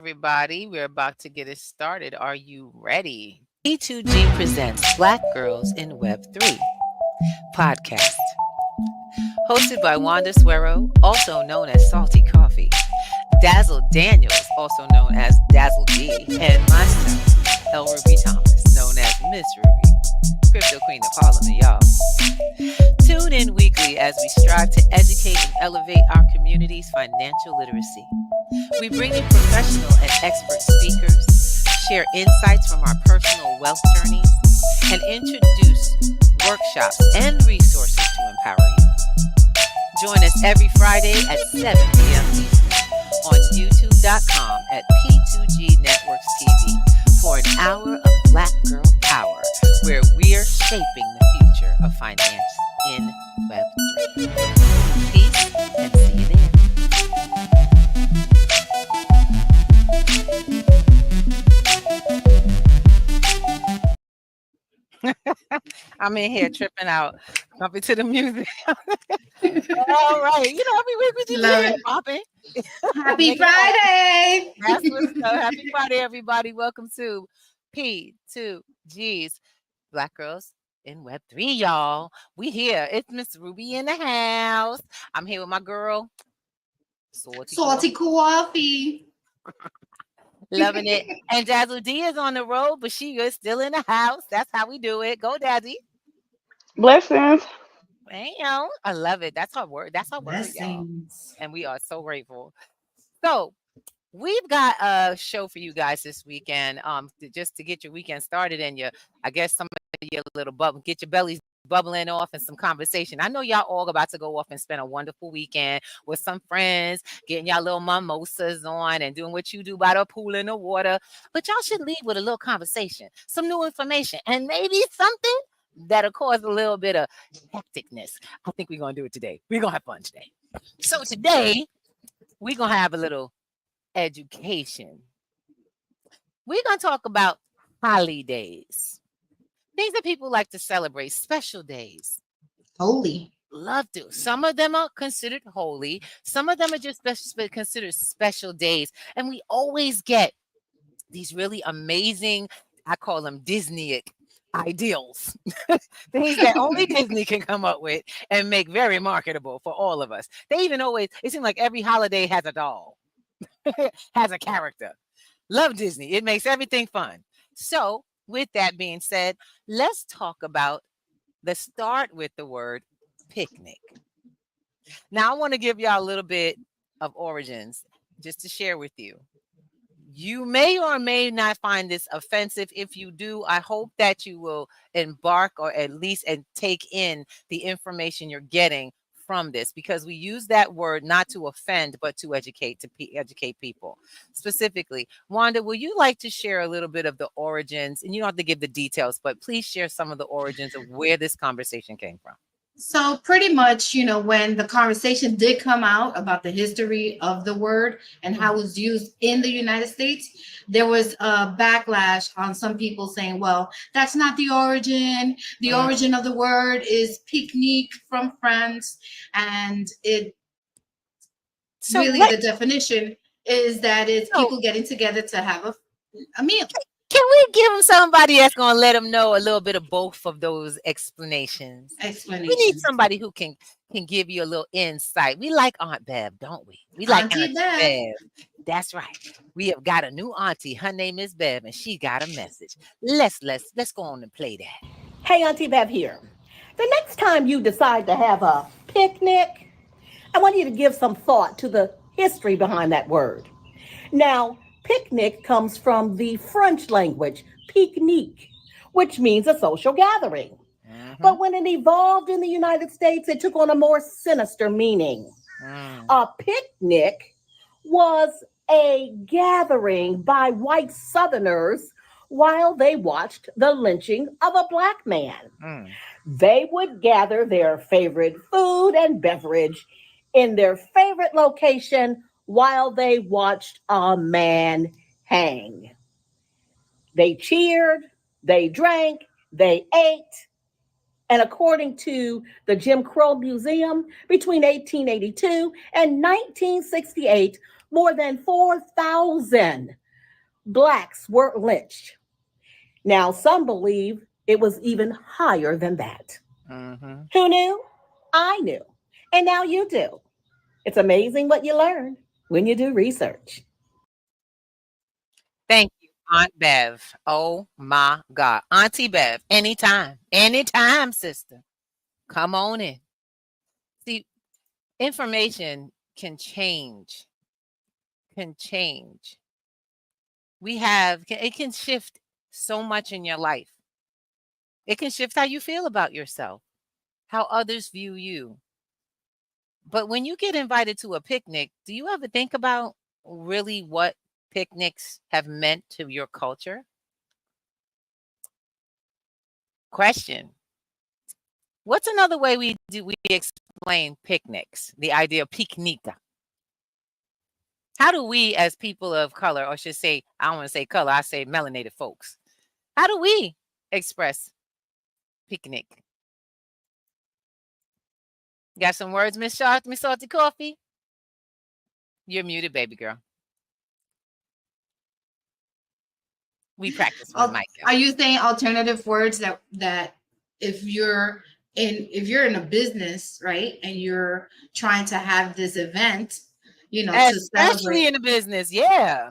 everybody. We're about to get it started. Are you ready? P2G presents Black Girls in Web3 podcast, hosted by Wanda Suero, also known as Salty Coffee, Dazzle Daniels, also known as Dazzle G, and myself, ELRUBY Thomas, known as Miss Ruby, Crypto Queen of Harlem, y'all. Tune in weekly as we strive to educate and elevate our community's financial literacy. We bring you professional and expert speakers, share insights from our personal wealth journeys, and introduce workshops and resources to empower you. Join us every Friday at 7 p.m. Eastern on youtube.com at P2G Networks TV for an hour of Black Girl Power, where we're shaping the future of finance in Web3. Peace and see you there. I'm in here tripping out, bumping to the music. All right, every week we do it, popping. Happy Friday! That's what's up. Happy Friday, everybody. Welcome to P2G's Black Girls in Web3, y'all. We here. It's Miss Ruby in the house. I'm here with my girl, Salty Coffee. Loving it. And Dazzle D is on the road, but she is still in the house. That's how we do it. Go, Dazzy. Blessings. Damn, I love it. That's our word. That's our word, y'all. And we are so grateful. So we've got a show for you guys this weekend. Just to get your weekend started and I guess some of your little bubble, get your bellies bubbling off and some conversation. I know y'all all about to go off and spend a wonderful weekend with some friends, getting y'all little mimosas on and doing what you do by the pool in the water. But y'all should leave with a little conversation, some new information, and maybe something that'll cause a little bit of hecticness. I think we're going to do it today. We're going to have fun today. So today, we're going to have a little education. We're going to talk about holidays. Things that people like to celebrate, special days. Holy. Love to. Some of them are considered holy. Some of them are just considered special days. And we always get these really amazing, I call them Disney ideals, things that only Disney can come up with and make very marketable for all of us. They even always, it seems like every holiday has a doll, has a character. Love Disney. It makes everything fun. So with that being said, let's talk about the start with the word picnic. Now, I want to give y'all a little bit of origins just to share with you. You may or may not find this offensive. If you do, I hope that you will embark or at least take in the information you're getting from this, because we use that word not to offend, but to educate people. Specifically, Wanda, will you like to share a little bit of the origins? And you don't have to give the details, but please share some of the origins of where this conversation came from. So pretty much, when the conversation did come out about the history of the word and how it was used in the United States, there was a backlash on some people saying, well, that's not the origin. The origin of the word is picnic from France. And the definition is that it's people getting together to have a meal. Can we give them somebody that's going to let them know a little bit of both of those explanations? We need somebody who can give you a little insight. We like Aunt Bev, don't we? We like Auntie Bev. That's right. We have got a new auntie. Her name is Bev, and she got a message. Let's go on and play that. Hey, Auntie Bev here. The next time you decide to have a picnic, I want you to give some thought to the history behind that word. Now, picnic comes from the French language, pique-nique, which means a social gathering. But when it evolved in the United States, it took on a more sinister meaning. A picnic was a gathering by white Southerners while they watched the lynching of a Black man. They would gather their favorite food and beverage in their favorite location while they watched a man hang. They cheered, they drank, they ate. And according to the Jim Crow Museum, between 1882 and 1968, more than 4,000 blacks were lynched. Now, some believe it was even higher than that. Mm-hmm. Who knew? I knew. And now you do. It's amazing what you learn when you do research. Thank you, Aunt Bev. Oh my God. Auntie Bev, anytime. Anytime, sister. Come on in. See, information can change. Can change. It can shift so much in your life. It can shift how you feel about yourself, how others view you. But when you get invited to a picnic, do you ever think about really what picnics have meant to your culture? Question. What's another way we explain picnics? The idea of picnica. How do we as people of color, or should say, I don't want to say color, I say melanated folks. How do we express picnic? Got some words, Miss Sharp, Miss Salty Coffee? You're muted, baby girl. We practice with Mike. Are you saying alternative words that if you're in a business, right, and you're trying to have this event, to Especially celebrate in a business, yeah.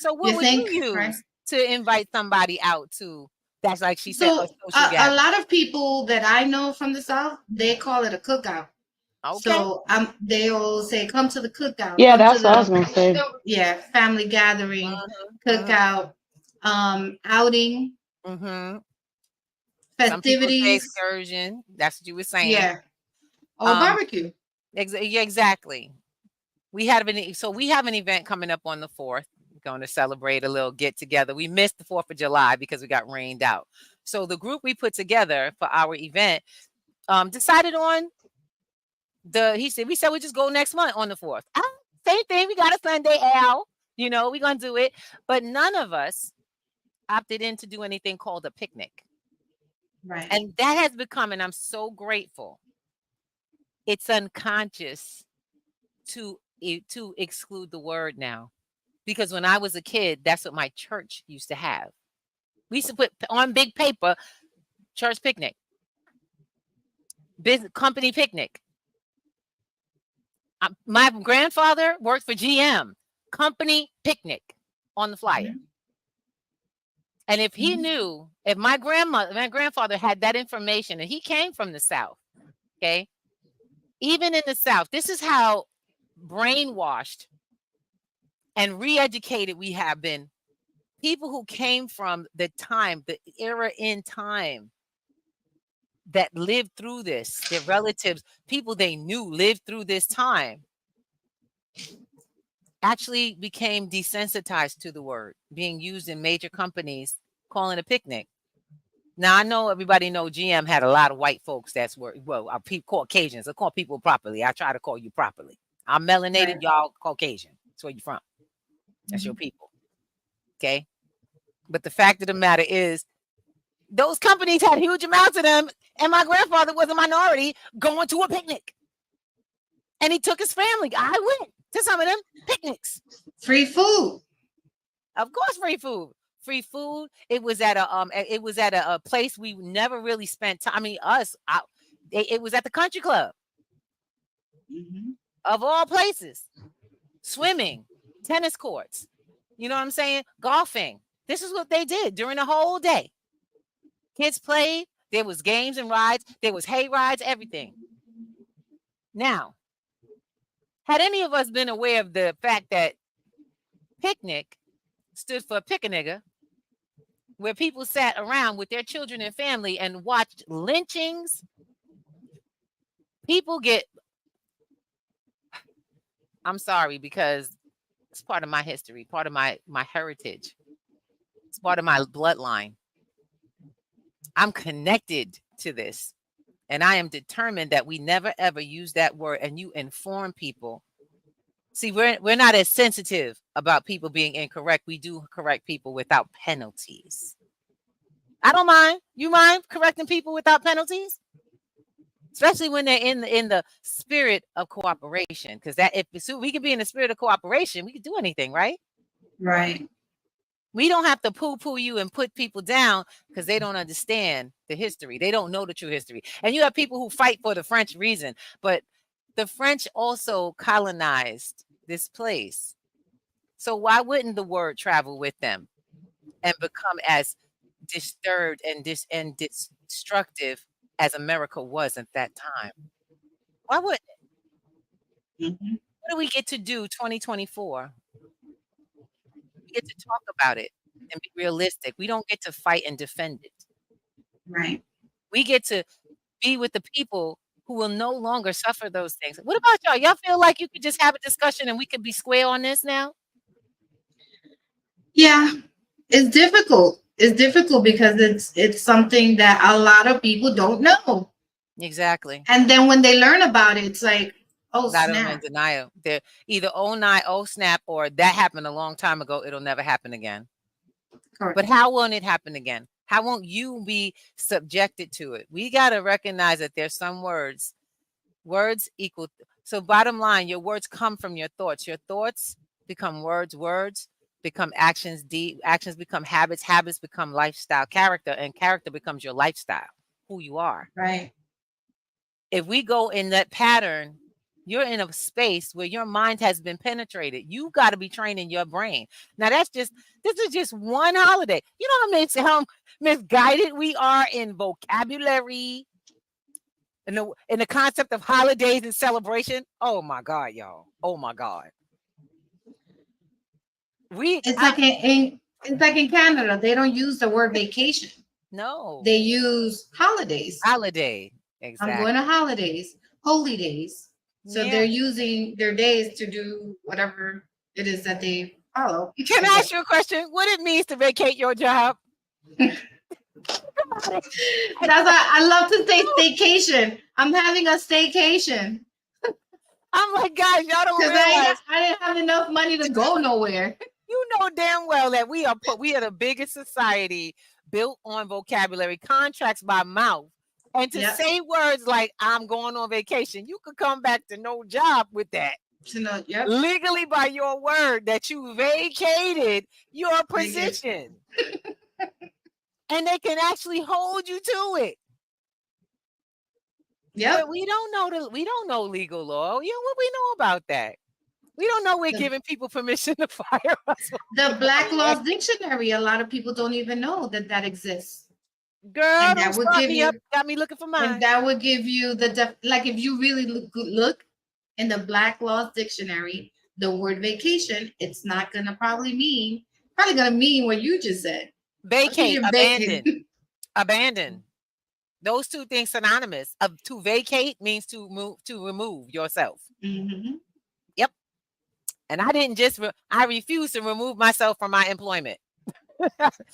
So what would you use right? to invite somebody out to? That's like she said, a So social a gathering. lot of people that I know from the South, they call it a cookout. Okay. So they'll say, "Come to the cookout." Yeah, come that's to what I was gonna say. Yeah, family gathering, cookout, outing, Mm-hmm. Some people say festivities. excursion. That's what you were saying. Yeah, or barbecue. Yeah, exactly. We have an event coming up on the 4th. We're going to celebrate a little get together. We missed the 4th of July because we got rained out. So the group we put together for our event decided on we said we just go next month on the 4th. Same thing. We got a Sunday, Al. We're going to do it. But none of us opted in to do anything called a picnic. Right. And that has become, and I'm so grateful, it's unconscious to exclude the word now. Because when I was a kid, that's what my church used to have. We used to put on big paper, church picnic, business company picnic. My grandfather worked for GM, company picnic on the flyer. Mm-hmm. And if he knew, if my grandfather had that information, and he came from the South, okay, even in the South, this is how brainwashed and re-educated we have been. People who came from the era in time that lived through this, their relatives, people they knew lived through this time, actually became desensitized to the word being used in major companies calling a picnic. Now, I know everybody know GM had a lot of white folks are Caucasians. I call people properly. I try to call you properly. I'm melanated, Right. y'all Caucasian. That's where you from. That's your people. Okay? But the fact of the matter is, those companies had huge amounts of them, and my grandfather was a minority going to a picnic. And he took his family. I went to some of them picnics. Free food. Of course, free food. Free food. It was at a place we never really spent time. I mean, it was at the country club. Mm-hmm. Of all places. Swimming, tennis courts. You know what I'm saying? Golfing. This is what they did during the whole day. Kids played. There was games and rides. There was hay rides, everything. Now, had any of us been aware of the fact that picnic stood for pick a nigga, where people sat around with their children and family and watched lynchings? I'm sorry, because it's part of my history, part of my heritage. It's part of my bloodline. I'm connected to this. And I am determined that we never, ever use that word, and you inform people. See, we're not as sensitive about people being incorrect. We do correct people without penalties. I don't mind. You mind correcting people without penalties? especially when they're in the spirit of cooperation. Because that if we can be in the spirit of cooperation, we can do anything, right? Right. We don't have to poo-poo you and put people down because they don't understand the history. They don't know the true history. And you have people who fight for the French reason, but the French also colonized this place. So why wouldn't the word travel with them and become as disturbed and destructive as America was at that time? Why wouldn't it? Mm-hmm. What do we get to do 2024? We get to talk about it and be realistic. We don't get to fight and defend it. Right. We get to be with the people who will no longer suffer those things. What about y'all? Y'all feel like you could just have a discussion and we could be square on this now? Yeah, it's difficult. It's difficult because it's something that a lot of people don't know. Exactly. And then when they learn about it, it's like, oh, A lot of them in snap. denial. They're either oh snap, or that happened a long time ago. It'll never happen again. Correct. But how won't it happen again? How won't you be subjected to it? We got to recognize that there's some words equal. So bottom line, your words come from your thoughts. Your thoughts become words. Words become actions. Actions become habits. Habits become lifestyle, character, and character becomes your lifestyle, who you are. Right. If we go in that pattern, you're in a space where your mind has been penetrated. You got to be training your brain. Now this is just one holiday. You know how misguided we are in vocabulary, in the concept of holidays and celebration. Oh my God, y'all. Oh my God. It's like in Canada, they don't use the word vacation. No. They use holidays. Holiday. Exactly. I'm going to holidays, holy days. So Yeah. they're using their days to do whatever it is that they follow. Can I ask you a question? What it means to vacate your job? That's why I love to say staycation. I'm having a staycation I'm like, guys, y'all don't because realize. I didn't have enough money to go nowhere. You know damn well that we are the biggest society built on vocabulary, contracts by mouth. And to say words like I'm going on vacation, you could come back to no job with that. Legally by your word that you vacated your position. And they can actually hold you to it. Yeah. But we don't know legal law. You know what we know about that? We don't know we're giving people permission to fire us. The Black Laws Dictionary, a lot of people don't even know that exists. Girl, and that would give you, got me looking for mine. And that would give you like if you really look in the Black Laws Dictionary, the word vacation, it's not gonna probably gonna mean what you just said. Vacate, abandon, abandon. Those two things synonymous. To vacate means to remove yourself. Mm-hmm. Yep. And I didn't just I refuse to remove myself from my employment.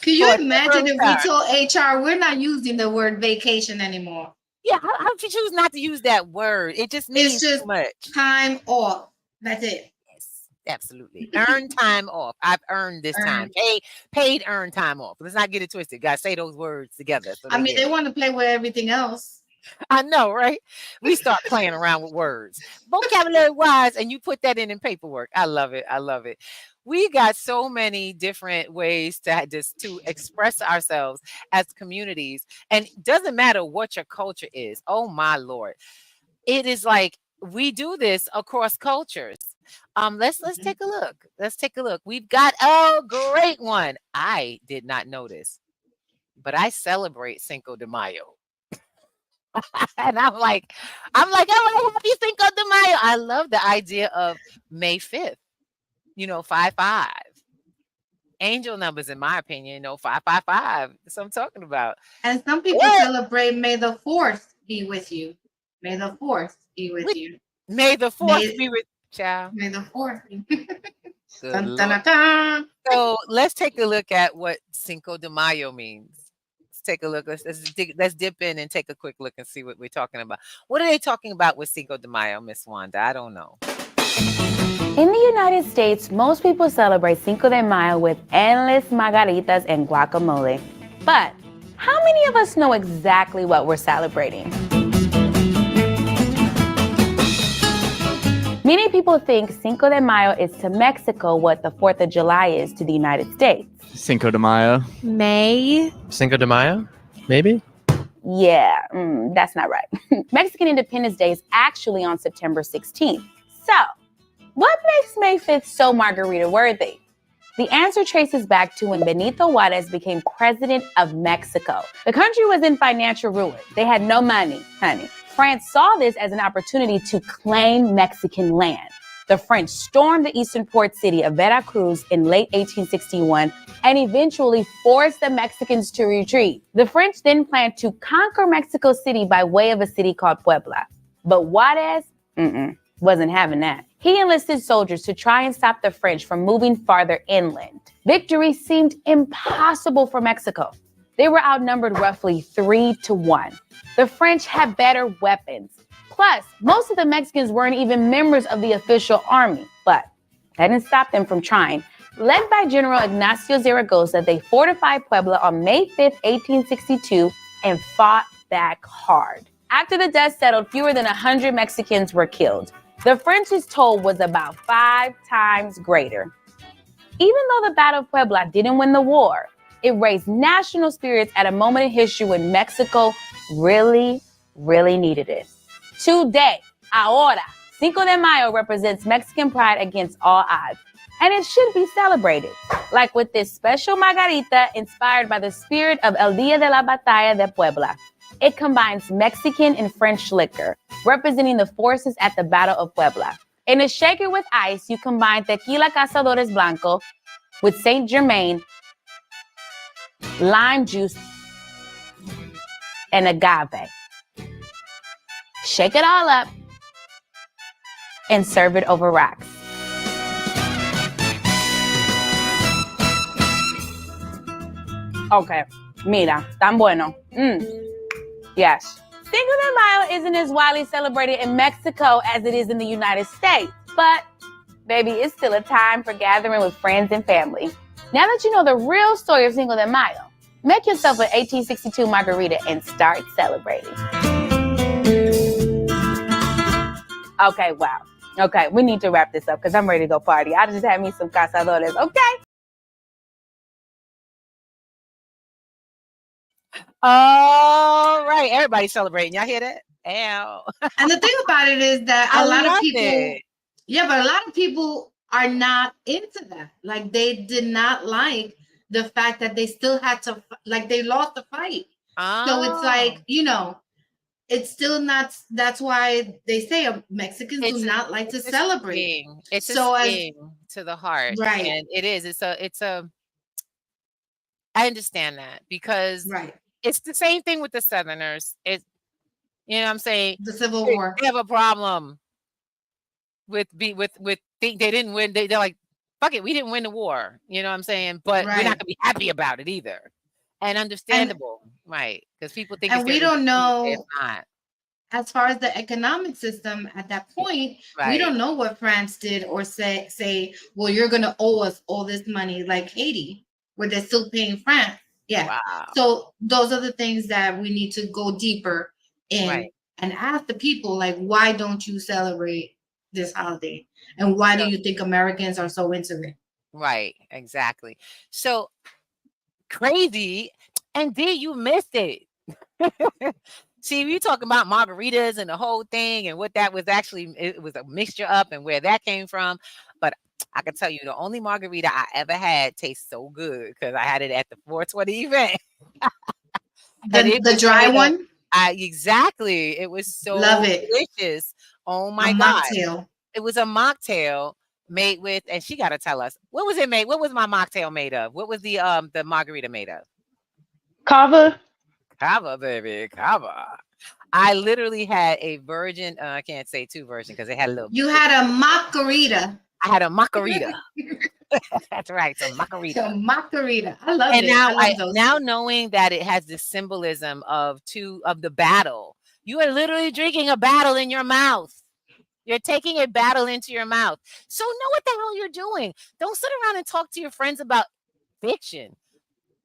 Can you imagine if we told HR we're not using the word vacation anymore? Yeah, how would you choose not to use that word? It just means too much. Time off. That's it. Yes, absolutely. Earn time off. I've earned this time. Paid earned time off. Let's not get it twisted. Guys, say those words together. So they want to play with everything else. I know, right? We start playing around with words, vocabulary wise, and you put that in paperwork. I love it. I love it. We got so many different ways to express ourselves as communities, and it doesn't matter what your culture is. Oh my Lord, it is like we do this across cultures. Let's take a look. Let's take a look. We've got a great one. I did not know this, but I celebrate Cinco de Mayo. And I'm like, oh, happy Cinco de Mayo. I love the idea of May 5th. 5-5. Angel numbers, in my opinion, 555. That's what I'm talking about. And some people celebrate May the 4th be with you. May the 4th be with you. May the 4th be with child. May the 4th. Dun, dun, dun. So let's take a look at what Cinco de Mayo means. Let's take a look. Let's dip in and take a quick look and see what we're talking about. What are they talking about with Cinco de Mayo, Miss Wanda? I don't know. In the United States, most people celebrate Cinco de Mayo with endless margaritas and guacamole. But how many of us know exactly what we're celebrating? Many people think Cinco de Mayo is to Mexico what the 4th of July is to the United States. Cinco de Mayo. May. Cinco de Mayo, maybe? Yeah, that's not right. Mexican Independence Day is actually on September 16th. So, what makes May 5th so margarita worthy? The answer traces back to when Benito Juarez became president of Mexico. The country was in financial ruin. They had no money, honey. France saw this as an opportunity to claim Mexican land. The French stormed the eastern port city of Veracruz in late 1861 and eventually forced the Mexicans to retreat. The French then planned to conquer Mexico City by way of a city called Puebla. But Juarez, wasn't having that. He enlisted soldiers to try and stop the French from moving farther inland. Victory seemed impossible for Mexico. They were outnumbered roughly 3-1. The French had better weapons. Plus, most of the Mexicans weren't even members of the official army, but that didn't stop them from trying. Led by General Ignacio Zaragoza, they fortified Puebla on May 5th, 1862, and fought back hard. After the dust settled, fewer than 100 Mexicans were killed. The French's toll was about 5 times greater. Even though the Battle of Puebla didn't win the war, it raised national spirits at a moment in history when Mexico really, really needed it. Today, ahora, Cinco de Mayo represents Mexican pride against all odds, and it should be celebrated, like with this special margarita inspired by the spirit of El Día de la Batalla de Puebla. It combines Mexican and French liquor, representing the forces at the Battle of Puebla. In a shaker with ice, you combine Tequila Cazadores Blanco with Saint Germain, lime juice, and agave. Shake it all up and serve it over rocks. Okay, mira, tan bueno. Yes. Cinco de Mayo isn't as widely celebrated in Mexico as it is in the United States, but baby, it's still a time for gathering with friends and family. Now that you know the real story of Cinco de Mayo, make yourself an 1862 margarita and start celebrating. Okay, wow. Okay, we need to wrap this up because I'm ready to go party. I just had me some cazadores, okay? All right, everybody celebrating. Y'all hear that? Ow. And the thing about it is that I a lot of love people, it. yeah, but a lot of people are not into that. Like they did not like the fact that they still had to, like they lost the fight. So it's like, it's still not, that's why they say Mexicans do not like to celebrate. It's a sting to the heart. Right. And it is. I understand that because it's the same thing with the Southerners. It's, you know what I'm saying? The Civil War. They have a problem with they didn't win. They're like, fuck it, we didn't win the war. You know what I'm saying? But we're not gonna be happy about it either. And understandable, right? Because people think, and we don't know. It's not. As far as the economic system at that point, we don't know what France did or say, well, you're gonna owe us all this money, like Haiti, where they're still paying France. Yeah. Wow. So those are the things that we need to go deeper in and ask the people, like, why don't you celebrate this holiday? And why do you think Americans are so into it? Right, exactly. So crazy. And D, you missed it. See, we talking about margaritas and the whole thing and what that was actually, it was a mixture up and where that came from. But I can tell you the only margarita I ever had tastes so good because I had it at the 420 event. The dry one? Exactly. It was so delicious. Oh my God. Mocktail. It was a mocktail made with, and she got to tell us, what was it made? What was my mocktail made of? What was the margarita made of? Cava. Cava, baby, cava. I literally had a virgin. I can't say two virgin because it had a little. You had a macarita. I had a macarita. That's right, so macarita. So macarita. I love it. Now, I love those. now knowing that it has the symbolism of the battle, you are literally drinking a battle in your mouth. You're taking a battle into your mouth. So know what the hell you're doing. Don't sit around and talk to your friends about fiction.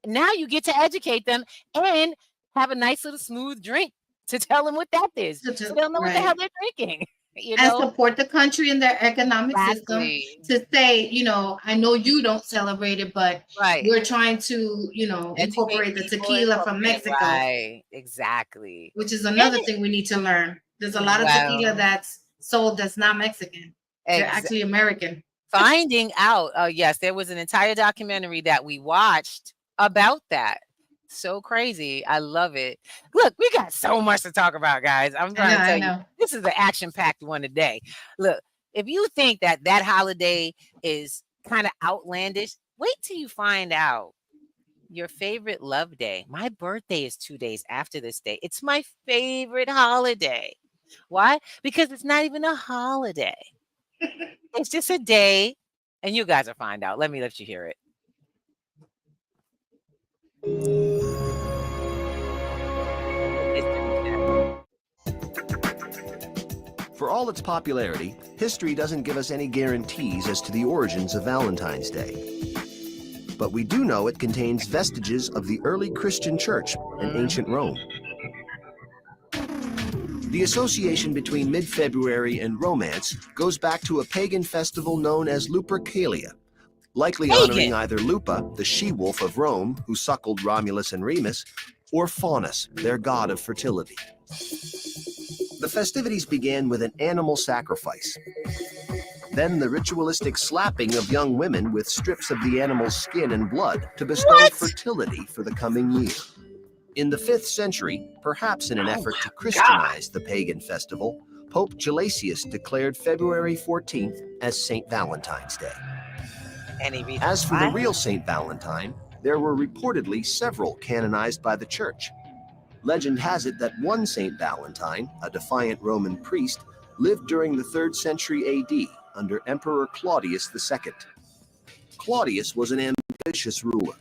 Now you get to educate them and have a nice little smooth drink to tell them what that is. So they'll know what the hell they're drinking. You and know, support the country and their economic system exactly. to say, I know you don't celebrate it, but Right. we're trying to, Educate incorporate the people, tequila from incorporate, Mexico, right. Exactly. which is And another thing we need to learn. There's a lot of tequila well, that's sold that's not Mexican. They're actually American. finding out, yes, there was an entire documentary that we watched about that. So crazy. I love it. Look, we got so much to talk about, guys. I'm trying to I tell you, know. this is an action-packed one today. Look, if you think that that holiday is kind of outlandish, wait till you find out your favorite love day. My birthday is 2 days after this day. It's my favorite holiday. Why? Because it's not even a holiday. It's just a day, and you guys will find out. Let me let you hear it. For all its popularity, history doesn't give us any guarantees as to the origins of Valentine's Day. But we do know it contains vestiges of the early Christian church in ancient Rome. The association between mid-February and romance goes back to a pagan festival known as Lupercalia, likely honoring either Lupa, the she-wolf of Rome who suckled Romulus and Remus, or Faunus, their god of fertility. The festivities began with an animal sacrifice. Then the ritualistic slapping of young women with strips of the animal's skin and blood to bestow fertility for the coming year. In the 5th century, perhaps in an effort to Christianize the pagan festival, Pope Gelasius declared February 14th as St. Valentine's Day. As for the real St. Valentine, there were reportedly several canonized by the Church. Legend has it that one St. Valentine, a defiant Roman priest, lived during the 3rd century AD under Emperor Claudius II. Claudius was an ambitious ruler.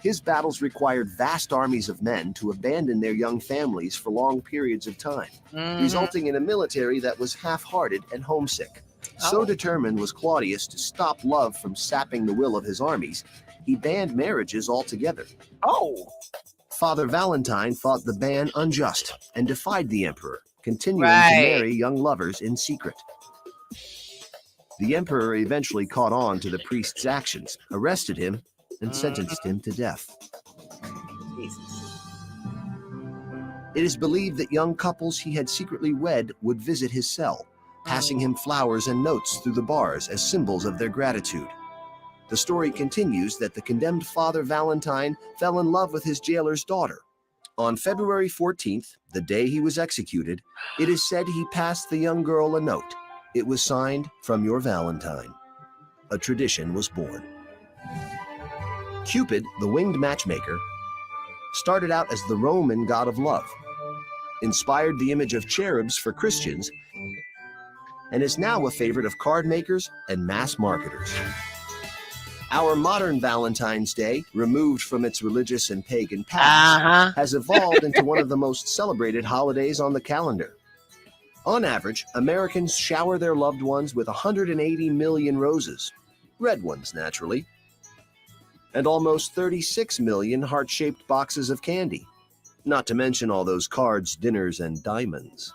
His battles required vast armies of men to abandon their young families for long periods of time, resulting in a military that was half-hearted and homesick. So determined was Claudius to stop love from sapping the will of his armies, he banned marriages altogether. Father Valentine thought the ban unjust and defied the emperor, continuing to marry young lovers in secret. The emperor eventually caught on to the priest's actions, arrested him, and sentenced him to death. It is believed that young couples he had secretly wed would visit his cell, passing him flowers and notes through the bars as symbols of their gratitude. The story continues that the condemned Father Valentine fell in love with his jailer's daughter. On February 14th, the day he was executed, it is said he passed the young girl a note. It was signed, "From your Valentine." A tradition was born. Cupid, the winged matchmaker, started out as the Roman god of love, inspired the image of cherubs for Christians, and is now a favorite of card makers and mass marketers. Our modern Valentine's Day, removed from its religious and pagan past, has evolved into one of the most celebrated holidays on the calendar. On average, Americans shower their loved ones with 180 million roses, red ones naturally, and almost 36 million heart-shaped boxes of candy, not to mention all those cards, dinners, and diamonds.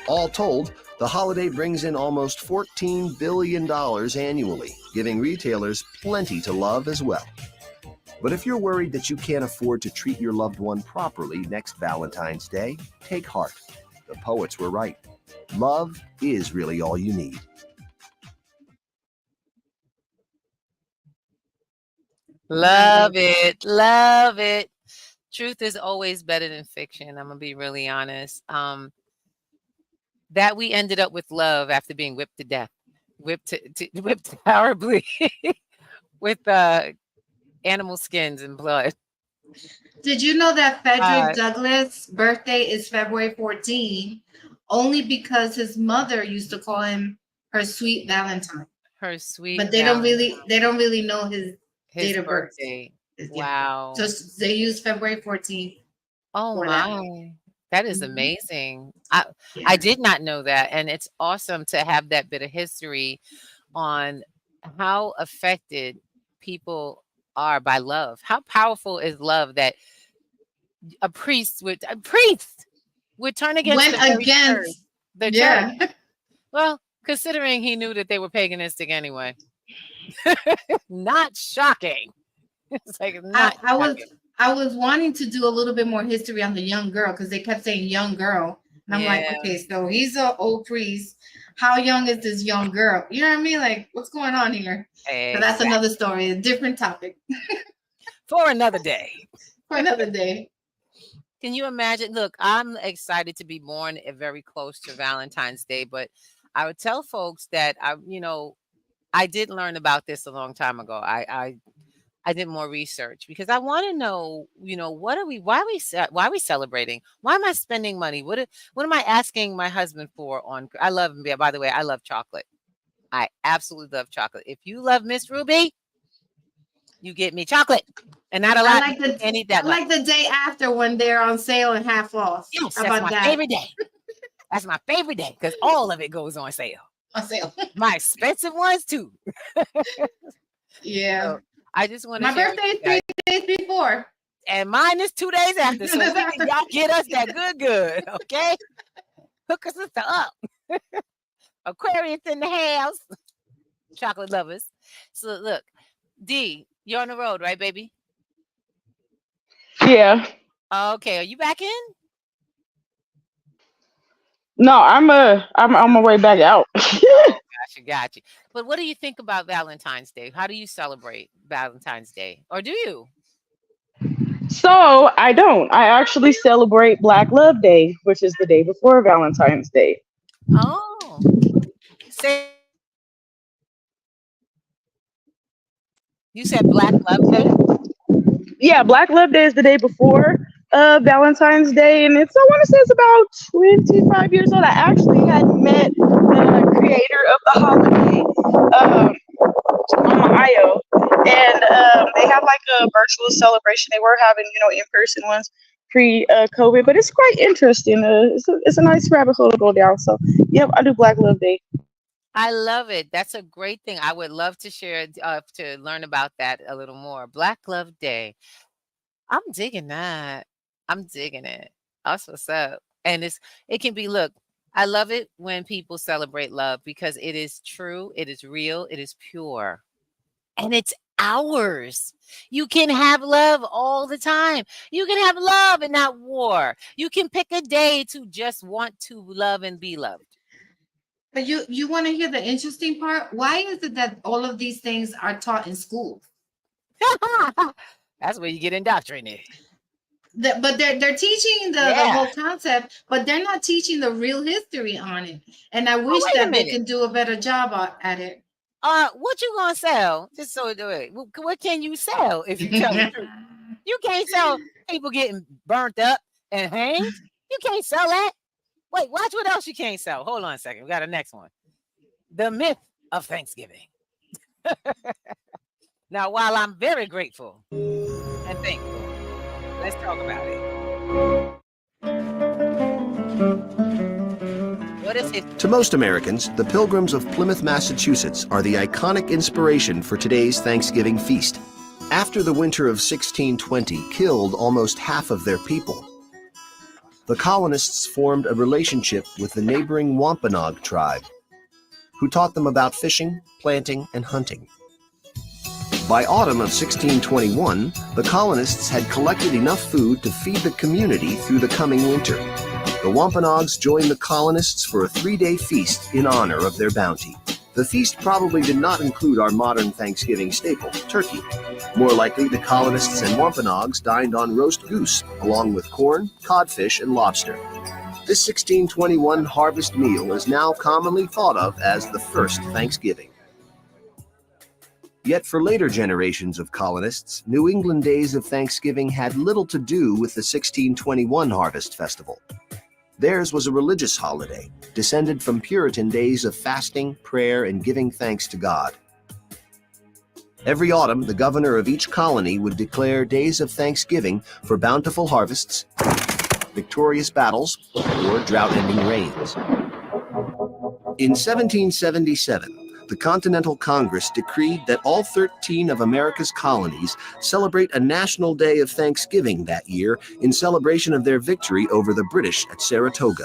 All told, the holiday brings in almost $14 billion annually, giving retailers plenty to love as well. But if you're worried that you can't afford to treat your loved one properly next Valentine's Day, take heart. The poets were right. Love is really all you need. Love it. Love it. Truth is always better than fiction. I'm going to be really honest. That we ended up with love after being whipped to death, whipped horribly with animal skins and blood. Did you know that Frederick Douglass' birthday is February 14, only because his mother used to call him her sweet Valentine? Her sweet. But they don't really know his date of birth. Wow. So they use February 14th. Oh my. That is amazing. I did not know that. And it's awesome to have that bit of history on how affected people are by love. How powerful is love that a priest would turn against The church. Yeah. Well, considering he knew that they were paganistic anyway. Not shocking. It's like not shocking. I was wanting to do a little bit more history on the young girl because they kept saying young girl. And I'm like, Yeah. okay, so he's an old priest. How young is this young girl? You know what I mean? Like, what's going on here? So that's another story, a different topic For another day. for another day. Can you imagine? Look, I'm excited to be born very close to Valentine's Day, but I would tell folks that I did learn about this a long time ago. I did more research because I want to know, why are we celebrating? Why am I spending money? What am I asking my husband for by the way, I love chocolate. I absolutely love chocolate. If you love Miss Ruby, you get me chocolate. And not a lot. I like the day after when they're on sale and half off. Yes, that's my favorite day. That's my favorite day because all of it goes on sale. On sale. My expensive ones too. Yeah. So I just want to. My birthday is 3 days before. And mine is 2 days after. So y'all get us that good. Okay? Hook us up. Aquarius in the house. Chocolate lovers. So look, D, you're on the road, right, baby? Yeah. Okay. Are you back in? No, I'm on my way back out. Gotcha. But what do you think about Valentine's Day? How do you celebrate Valentine's Day? Or do you? So I don't. I actually celebrate Black Love Day, which is the day before Valentine's Day. Oh. You said Black Love Day? Yeah, Black Love Day is the day before Valentine's Day, and I want to say it's about 25 years old. I actually had met the creator of the holiday on my IO, and they have like a virtual celebration. They were having, in-person ones pre-COVID, but it's quite interesting. It's a nice rabbit hole to go down. So, yep, I do Black Love Day. I love it. That's a great thing. I would love to share, to learn about that a little more. Black Love Day. I'm digging that. I'm digging it. That's what's up. And it can be, look, I love it when people celebrate love because it is true, it is real, it is pure, and it's ours. You can have love all the time. You can have love and not war. You can pick a day to just want to love and be loved. But you want to hear the interesting part? Why is it that all of these things are taught in school? That's where you get indoctrinated. But they're teaching the whole concept, but they're not teaching the real history on it. And I wish that they can do a better job at it. What you gonna sell? Just so what can you sell if you tell the truth? You can't sell people getting burnt up and hanged. You can't sell that. Wait, watch what else you can't sell. Hold on a second. We got a next one. The myth of Thanksgiving. Now, while I'm very grateful and thankful, let's talk about it. What is it? To most Americans, the Pilgrims of Plymouth, Massachusetts are the iconic inspiration for today's Thanksgiving feast. After the winter of 1620 killed almost half of their people, the colonists formed a relationship with the neighboring Wampanoag tribe, who taught them about fishing, planting, and hunting. By autumn of 1621, the colonists had collected enough food to feed the community through the coming winter. The Wampanoags joined the colonists for a 3-day feast in honor of their bounty. The feast probably did not include our modern Thanksgiving staple, turkey. More likely, the colonists and Wampanoags dined on roast goose, along with corn, codfish, and lobster. This 1621 harvest meal is now commonly thought of as the first Thanksgiving. Yet for later generations of colonists, New England days of Thanksgiving had little to do with the 1621 harvest festival. Theirs was a religious holiday, descended from Puritan days of fasting, prayer, and giving thanks to God. Every autumn, the governor of each colony would declare days of thanksgiving for bountiful harvests, victorious battles, or drought-ending rains. In 1777, the Continental Congress decreed that all 13 of America's colonies celebrate a national day of Thanksgiving that year in celebration of their victory over the British at Saratoga.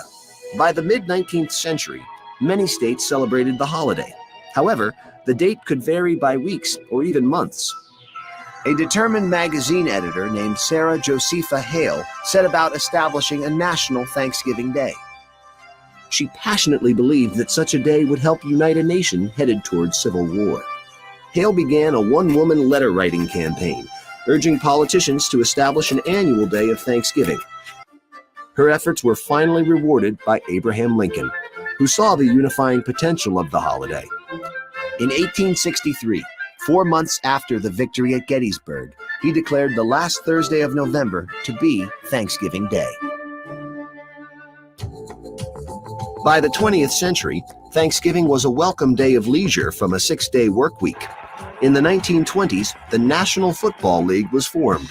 By the mid-19th century, many states celebrated the holiday. However, the date could vary by weeks or even months. A determined magazine editor named Sarah Josepha Hale set about establishing a national Thanksgiving Day. She passionately believed that such a day would help unite a nation headed towards civil war. Hale began a one-woman letter-writing campaign, urging politicians to establish an annual day of Thanksgiving. Her efforts were finally rewarded by Abraham Lincoln, who saw the unifying potential of the holiday. In 1863, 4 months after the victory at Gettysburg, he declared the last Thursday of November to be Thanksgiving Day. By the 20th century, Thanksgiving was a welcome day of leisure from a 6-day work week. In the 1920s, the National Football League was formed.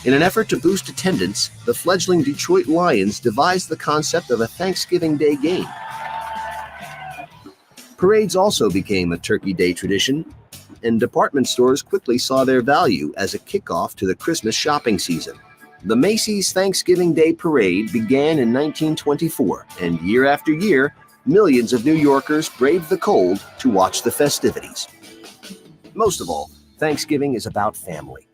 In an effort to boost attendance, the fledgling Detroit Lions devised the concept of a Thanksgiving Day game. Parades also became a Turkey Day tradition, and department stores quickly saw their value as a kickoff to the Christmas shopping season. The Macy's Thanksgiving Day Parade began in 1924, and year after year, millions of New Yorkers braved the cold to watch the festivities. Most of all, Thanksgiving is about family.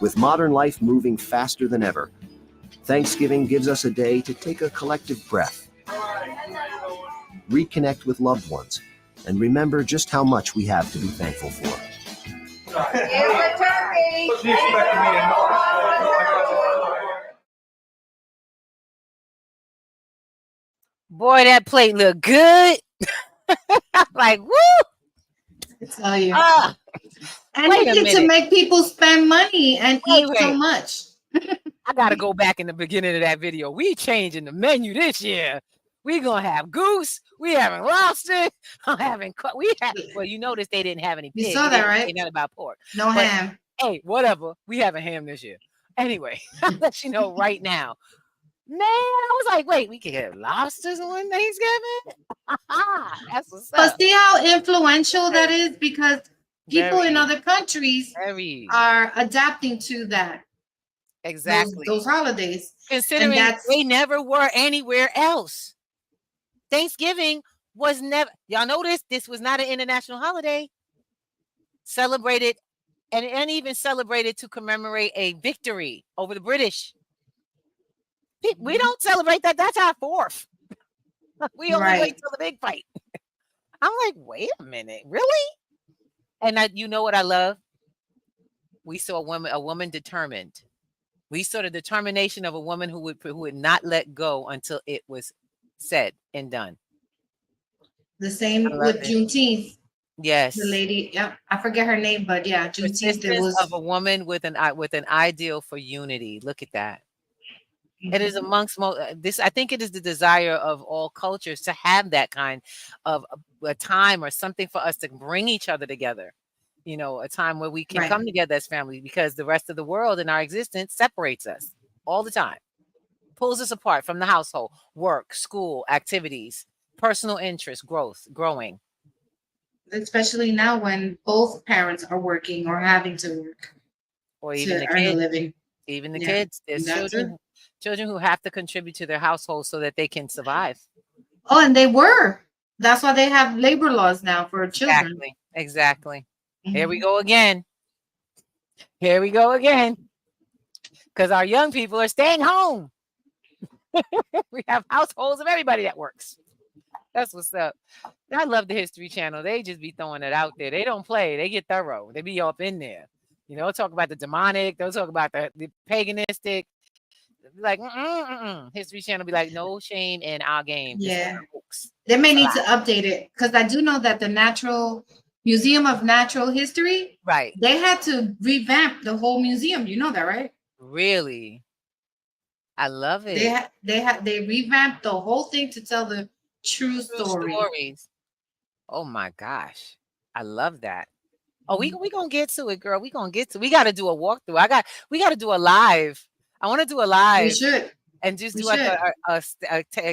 With modern life moving faster than ever, Thanksgiving gives us a day to take a collective breath, reconnect with loved ones, and remember just how much we have to be thankful for. Boy, that plate look good. I'm like, woo! I tell you. And Wait you a get to minute. make people spend money and eat so Wait. much. I gotta go back in the beginning of that video. We changing the menu this year. We gonna have goose. We having lobster. I'm having. Well, you notice they didn't have any pig. You saw that, right? They nothing about pork. No But, ham. Hey, whatever. We having ham this year. Anyway, I'll let you know right now. Man, I was like, wait, we can have lobsters on Thanksgiving? That's what's up. But see how influential that is, because people in other countries are adapting to that. Exactly. Those holidays. Considering they never were anywhere else. Thanksgiving was never, y'all notice this was not an international holiday. Celebrated and even celebrated to commemorate a victory over the British. We don't celebrate that. That's our 4th. We only wait till the big fight. I'm like, wait a minute, really? And you know what I love? We saw a woman determined. We saw the determination of a woman who would not let go until it was said and done. The same with Juneteenth. Yes. The lady, yeah, I forget her name, but yeah, Juneteenth. It was of a woman with an ideal for unity. Look at that. It is amongst this. I think it is the desire of all cultures to have that kind of a time or something for us to bring each other together. You know, a time where we can come together as family, because the rest of the world in our existence separates us all the time, pulls us apart from the household, work, school, activities, personal interests, growing. Especially now when both parents are working or having to work, or even the earn a kids. living. Even the kids. There's children who have to contribute to their household so that they can survive. Oh, and they were. That's why they have labor laws now for children. Exactly. Here we go again. Because our young people are staying home. We have households of everybody that works. That's what's up. I love the History Channel. They just be throwing it out there. They don't play. They get thorough. They be up in there. You know, talk about the demonic. They'll talk about the paganistic. Like, History Channel be like, no shame in our game. Yeah. They may need to update it, because I do know that the Museum of Natural History, they had to revamp the whole museum. You know that, right? Really? I love it. They revamped the whole thing to tell the true stories. Oh my gosh. I love that. Oh, we gonna get to it, girl. We gotta do a walkthrough. We gotta do a live. I want to do a live. We should. And just do a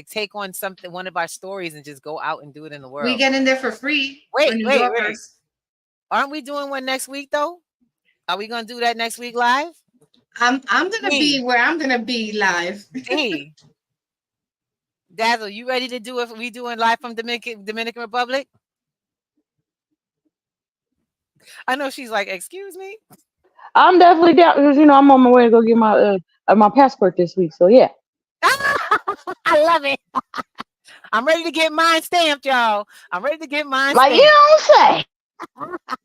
take on something, one of our stories, and just go out and do it in the world. We get in there for free. Wait. Aren't we doing one next week though? Are we gonna do that next week live? I'm gonna be where I'm gonna be live. Hey. Dazzle, you ready to do it? We doing live from Dominican Republic? I know she's like, excuse me. I'm definitely down because I'm on my way to go get my passport this week. So yeah. I love it. I'm ready to get mine stamped, y'all. I'm ready to get mine Like you stamped. don't say.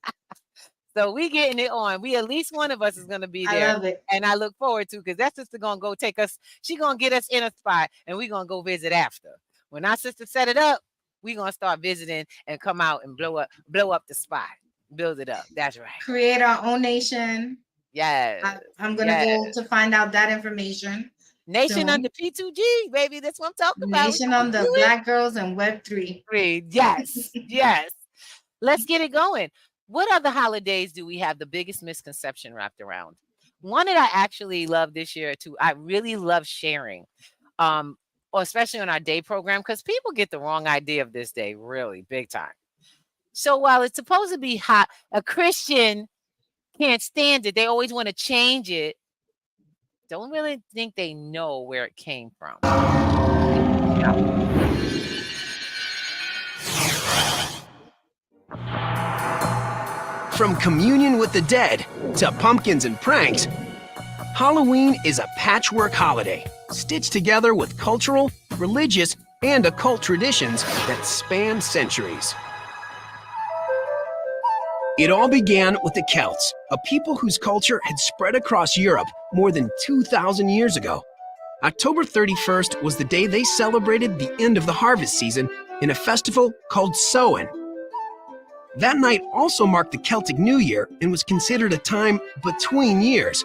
So we getting it on. We at least one of us is gonna be I there. love it. And I look forward to, because that sister gonna go take us. She gonna get us in a spot, and we gonna go visit after. When our sister set it up, we gonna start visiting and come out and blow up the spot, build it up. That's right. Create our own nation. Yes. I'm gonna go to find out that information. Nation soon. under P2G, baby. That's what I'm talking about. Nation on the Black Girls and Web3. Yes, yes. Let's get it going. What other holidays do we have the biggest misconception wrapped around? One that I actually love this year too. I really love sharing, or especially on our day program, because people get the wrong idea of this day, really big time. So while it's supposed to be hot, a Christian can't stand it. They always want to change it. Don't really think they know where it came from. From communion with the dead to pumpkins and pranks, Halloween is a patchwork holiday stitched together with cultural, religious, and occult traditions that span centuries. It all began with the Celts, a people whose culture had spread across Europe more than 2,000 years ago. October 31st was the day they celebrated the end of the harvest season in a festival called Samhain. That night also marked the Celtic New Year and was considered a time between years,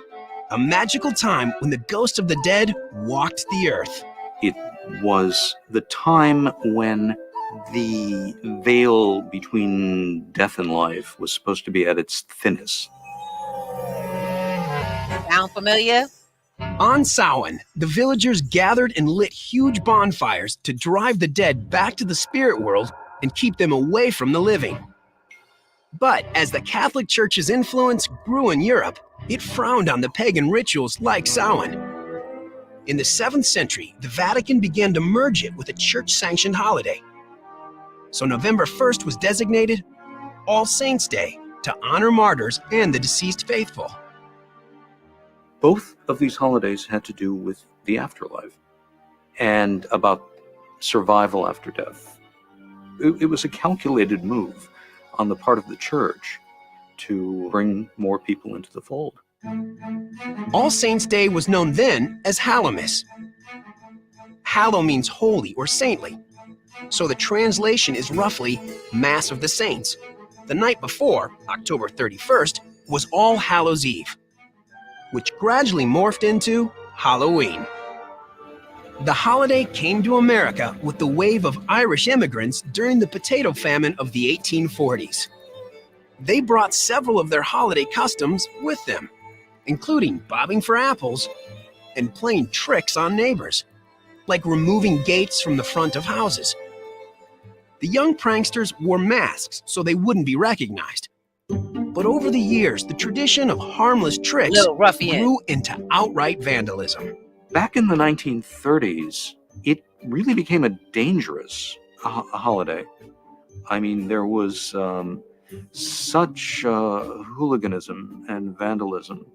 a magical time when the ghosts of the dead walked the earth. It was the time when the veil between death and life was supposed to be at its thinnest. Sound familiar? On Samhain, the villagers gathered and lit huge bonfires to drive the dead back to the spirit world and keep them away from the living. But as the Catholic Church's influence grew in Europe, it frowned on the pagan rituals like Samhain. In the 7th century, the Vatican began to merge it with a church-sanctioned holiday. So November 1st was designated All Saints' Day to honor martyrs and the deceased faithful. Both of these holidays had to do with the afterlife and about survival after death. It was a calculated move on the part of the church to bring more people into the fold. All Saints' Day was known then as Hallowmas. Hallow means holy or saintly, so the translation is roughly Mass of the Saints. The night before, October 31st, was All Hallows' Eve, which gradually morphed into Halloween. The holiday came to America with the wave of Irish immigrants during the potato famine of the 1840s. They brought several of their holiday customs with them, including bobbing for apples and playing tricks on neighbors, like removing gates from the front of houses. The young pranksters wore masks so they wouldn't be recognized. But over the years, the tradition of harmless tricks grew into outright vandalism. Back in the 1930s, it really became a dangerous holiday. I mean, there was such hooliganism and vandalism.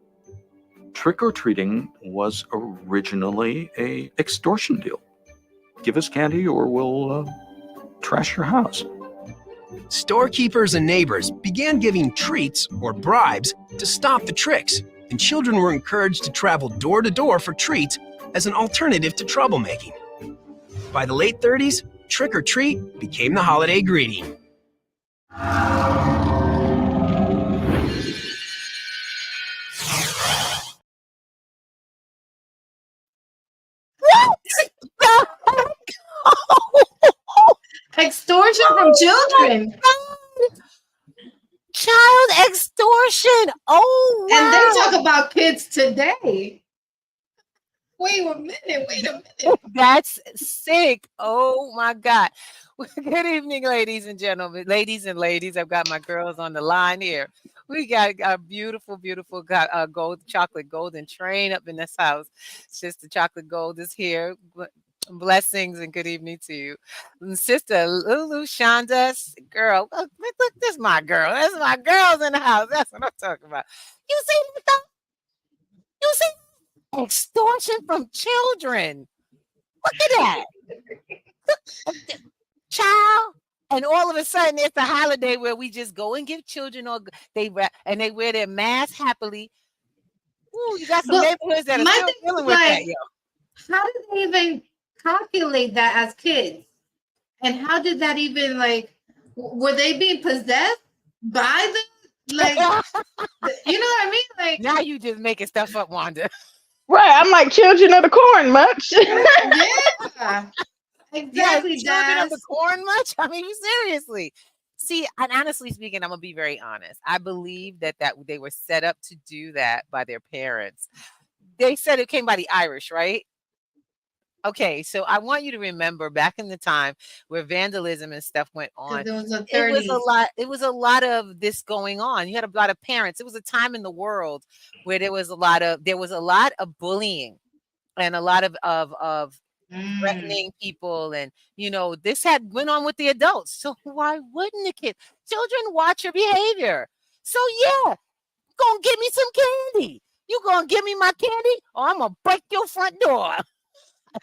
Trick-or-treating was originally an extortion deal. Give us candy or we'll trash your house. Storekeepers and neighbors began giving treats or bribes to stop the tricks, and children were encouraged to travel door to door for treats as an alternative to troublemaking. By the late 30s, trick or treat became the holiday greeting. Extortion from children. Child extortion. Oh, wow. And they talk about kids today. Wait a minute. That's sick. Oh my God. Good evening, ladies and gentlemen. Ladies and ladies, I've got my girls on the line here. We got a beautiful gold chocolate golden train up in this house. Sister Chocolate Gold is here. Blessings and good evening to you. Sister Lulu Shonda, girl, look, this is my girl. That's my girls in the house. That's what I'm talking about. You see what you see extortion from children. Look at that. Child. And all of a sudden it's a holiday where we just go and give children they wear their mask happily. Ooh, you got some neighborhoods that are still dealing with that, yo. How did they even calculate that as kids? And how did that even, like, were they being possessed by the, like, you know what I mean? Like, now you just making stuff up, Wanda. Right, I'm like children of the corn much. Yeah, exactly. Children of the corn much? I mean, seriously. See, and honestly speaking, I'm gonna be very honest. I believe that they were set up to do that by their parents. They said it came by the Irish, right? Okay, so I want you to remember back in the time where vandalism and stuff went on. It was the 30s. It was a lot of this going on. You had a lot of parents. It was a time in the world where there was a lot of bullying and a lot of threatening people, and this went on with the adults. So why wouldn't the kids? Children watch your behavior. So yeah, gonna give me some candy. You gonna give me my candy, or I'm gonna break your front door.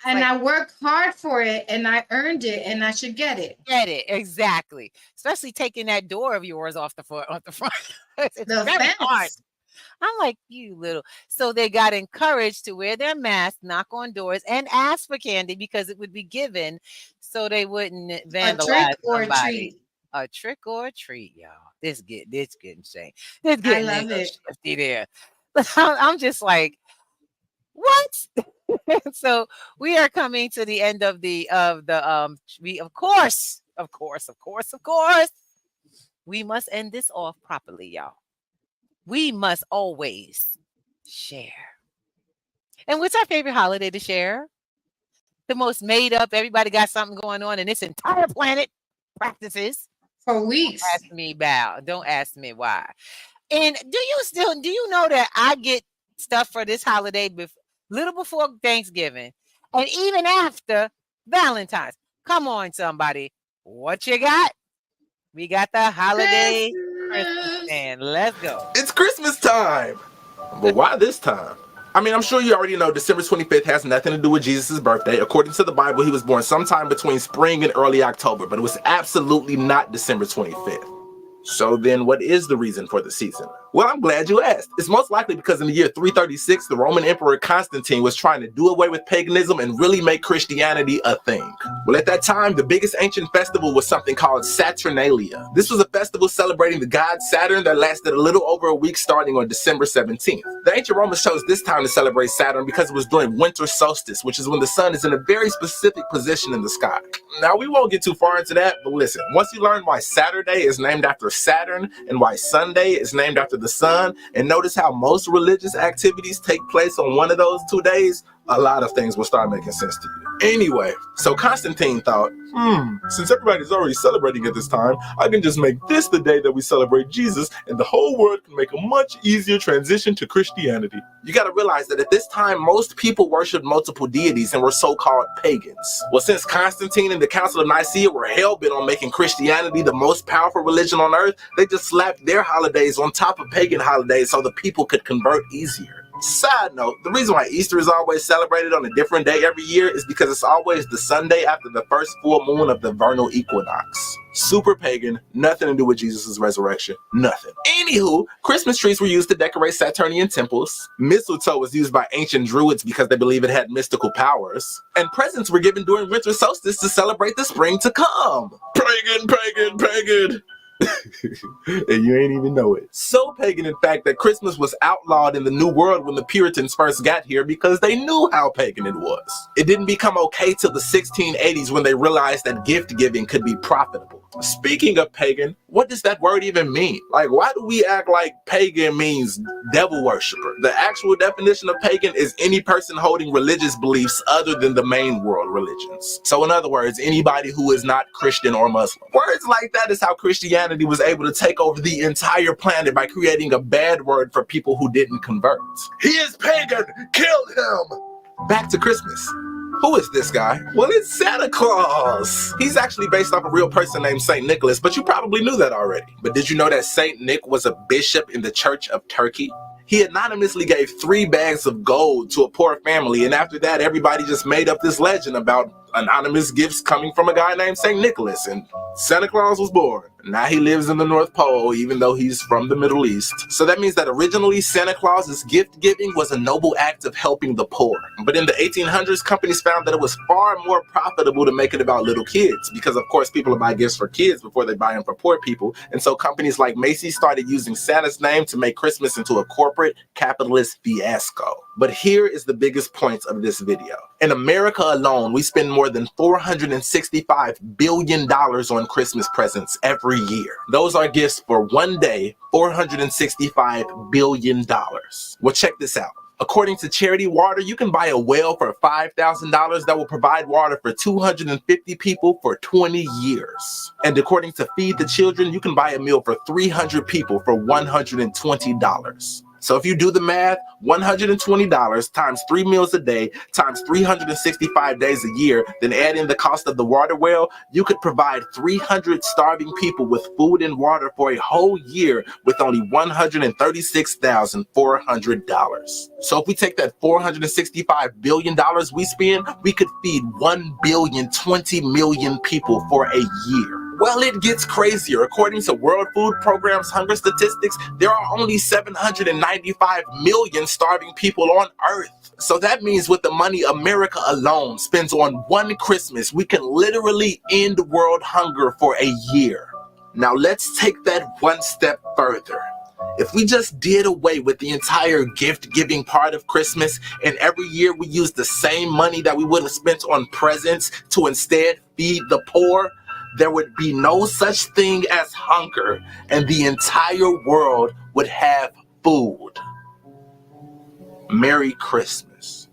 And I worked hard for it, and I earned it, and I should get it. Get it, exactly. Especially taking that door of yours off the front. It's very hard. I'm like, you little. So they got encouraged to wear their mask, knock on doors, and ask for candy because it would be given, so they wouldn't vandalize somebody. A trick or a treat, y'all. This getting insane. This getting I love it. Shifty there. I'm just like, what? So we are coming to the end of the of course, we must end this off properly, y'all. We must always share. And what's our favorite holiday to share? The most made up, everybody got something going on in this entire planet practices. For weeks. Don't ask me why. And do you know that I get stuff for this holiday little before Thanksgiving and even after Valentine's? Come on, somebody. What you got? We got the holiday Christmas, and let's go. It's Christmas time. But why this time? I mean, I'm sure you already know December 25th has nothing to do with Jesus' birthday. According to the Bible, he was born sometime between spring and early October, but it was absolutely not December 25th. So then what is the reason for the season? Well, I'm glad you asked. It's most likely because in the year 336, the Roman Emperor Constantine was trying to do away with paganism and really make Christianity a thing. Well, at that time, the biggest ancient festival was something called Saturnalia. This was a festival celebrating the god Saturn that lasted a little over a week starting on December 17th. The ancient Romans chose this time to celebrate Saturn because it was during winter solstice, which is when the sun is in a very specific position in the sky. Now, we won't get too far into that, but listen, once you learn why Saturday is named after Saturn and why Sunday is named after the sun, and notice how most religious activities take place on one of those 2 days, a lot of things will start making sense to you. Anyway, so Constantine thought, since everybody's already celebrating at this time, I can just make this the day that we celebrate Jesus, and the whole world can make a much easier transition to Christianity. You gotta realize that at this time, most people worshiped multiple deities and were so-called pagans. Well, since Constantine and the Council of Nicaea were hell-bent on making Christianity the most powerful religion on earth, they just slapped their holidays on top of pagan holidays so the people could convert easier. Side note, the reason why Easter is always celebrated on a different day every year is because it's always the Sunday after the first full moon of the vernal equinox. Super pagan, nothing to do with Jesus' resurrection, nothing. Anywho, Christmas trees were used to decorate Saturnian temples, mistletoe was used by ancient druids because they believe it had mystical powers, and presents were given during winter solstice to celebrate the spring to come. Pagan, pagan, pagan. And you ain't even know it. So pagan, in fact, that Christmas was outlawed in the New World when the Puritans first got here because they knew how pagan it was. It didn't become okay till the 1680s when they realized that gift giving could be profitable. Speaking of pagan, what does that word even mean? Like, why do we act like pagan means devil worshiper? The actual definition of pagan is any person holding religious beliefs other than the main world religions. So in other words, anybody who is not Christian or Muslim. Words like that is how Christianity was able to take over the entire planet by creating a bad word for people who didn't convert. He is pagan! Kill him! Back to Christmas. Who is this guy? Well, it's Santa Claus. He's actually based off a real person named Saint Nicholas, but you probably knew that already. But did you know that Saint Nick was a bishop in the Church of Turkey? He anonymously gave 3 bags of gold to a poor family, and after that, everybody just made up this legend about anonymous gifts coming from a guy named Saint Nicholas, and Santa Claus was born. Now he lives in the North Pole, even though he's from the Middle East. So that means that originally Santa Claus's gift giving was a noble act of helping the poor. But in the 1800s, companies found that it was far more profitable to make it about little kids, because of course people buy gifts for kids before they buy them for poor people. And so companies like Macy's started using Santa's name to make Christmas into a corporate capitalist fiasco. But here is the biggest point of this video. In America alone, we spend more than $465 billion on Christmas presents every year. Those are gifts for one day, $465 billion. Well, check this out. According to Charity Water, you can buy a well for $5,000 that will provide water for 250 people for 20 years. And according to Feed the Children, you can buy a meal for 300 people for $120. So if you do the math, $120 times 3 meals a day times 365 days a year, then add in the cost of the water well, you could provide 300 starving people with food and water for a whole year with only $136,400. So if we take that $465 billion we spend, we could feed 1,020,000,000 people for a year. Well, it gets crazier. According to World Food Program's hunger statistics, there are only 795 million starving people on Earth. So that means with the money America alone spends on one Christmas, we can literally end world hunger for a year. Now let's take that one step further. If we just did away with the entire gift-giving part of Christmas, and every year we use the same money that we would have spent on presents to instead feed the poor, there would be no such thing as hunger, and the entire world would have food. Merry Christmas.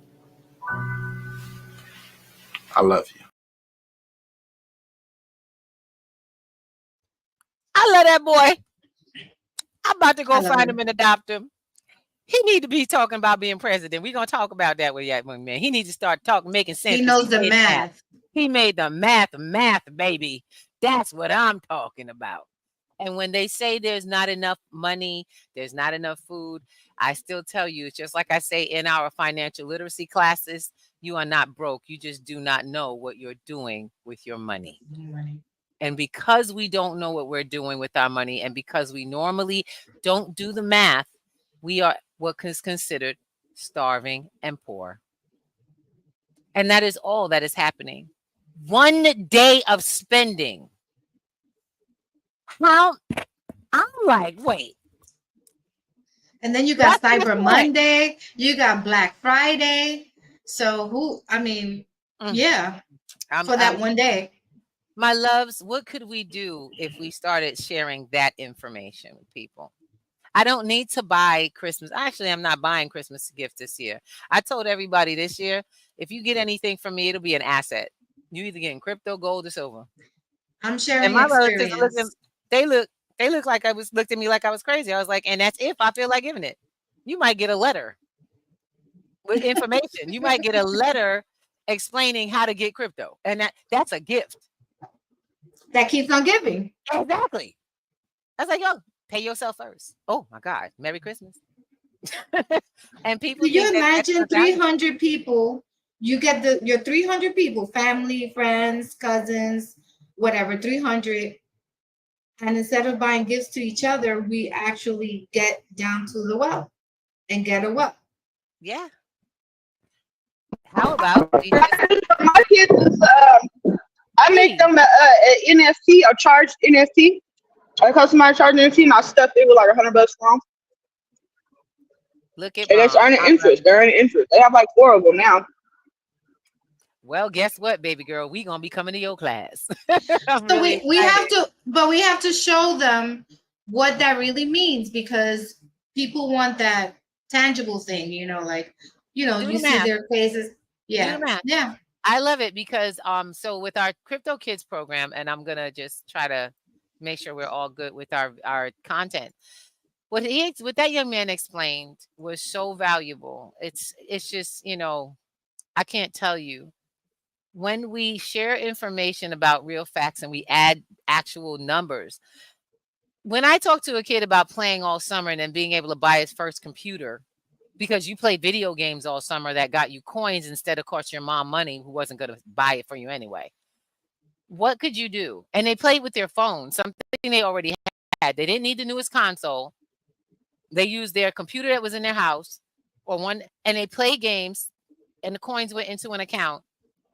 I love you. I love that boy. I'm about to go I love find him. him and adopt him. He need to be talking about being president. We're gonna talk about that with that young man. He needs to start talking, making sense. He 'cause knows the made math. He made the math, baby. That's what I'm talking about. And when they say there's not enough money, there's not enough food, I still tell you, it's just like I say in our financial literacy classes, you are not broke. You just do not know what you're doing with your money. And because we don't know what we're doing with our money, and because we normally don't do the math, we are what is considered starving and poor. And that is all that is happening. One day of spending. How? I'm like, wait. And then you got What's the Cyber point? Monday, you got Black Friday. So yeah, for that one day. My loves, what could we do if we started sharing that information with people? I don't need to buy Christmas. Actually, I'm not buying Christmas gifts this year. I told everybody this year, if you get anything from me, it'll be an asset. You either getting crypto, gold, or silver. I'm And sharing my relatives experience. they look like looked at me like I was crazy. I was like, and that's if I feel like giving it. You might get a letter with information. You might get a letter explaining how to get crypto. And that's a gift. That keeps on giving. Exactly. I was like, yo, pay yourself first. Oh my God. Merry Christmas. And people Can you think that that's imagine valuable. 300 people? You get your 300 people, family, friends, cousins, whatever, 300. And instead of buying gifts to each other, we actually get down to the well and get a well. Yeah. How about we just My kids is, I make them an NFT, a charged NFT. I customize charged NFT, and I stuffed it with like $100 for them. look at And they're mom? earning interest. They're earning interest. They have like 4 of them now. Well, guess what, baby girl? We gonna be coming to your class. I'm So really we have excited. we have to show them what that really means, because people want that tangible thing, Do you the see math. their faces. Do Yeah. the math. Yeah. I love it because so with our Crypto Kids program, and I'm gonna just try to make sure we're all good with our content. What that young man explained was so valuable. It's just, I can't tell you when we share information about real facts and we add actual numbers. When I talk to a kid about playing all summer and then being able to buy his first computer because you played video games all summer that got you coins instead of cost your mom money who wasn't going to buy it for you anyway. What could you do? And they played with their phone, something they already had. They didn't need the newest console. They used their computer that was in their house or one, and they played games and the coins went into an account.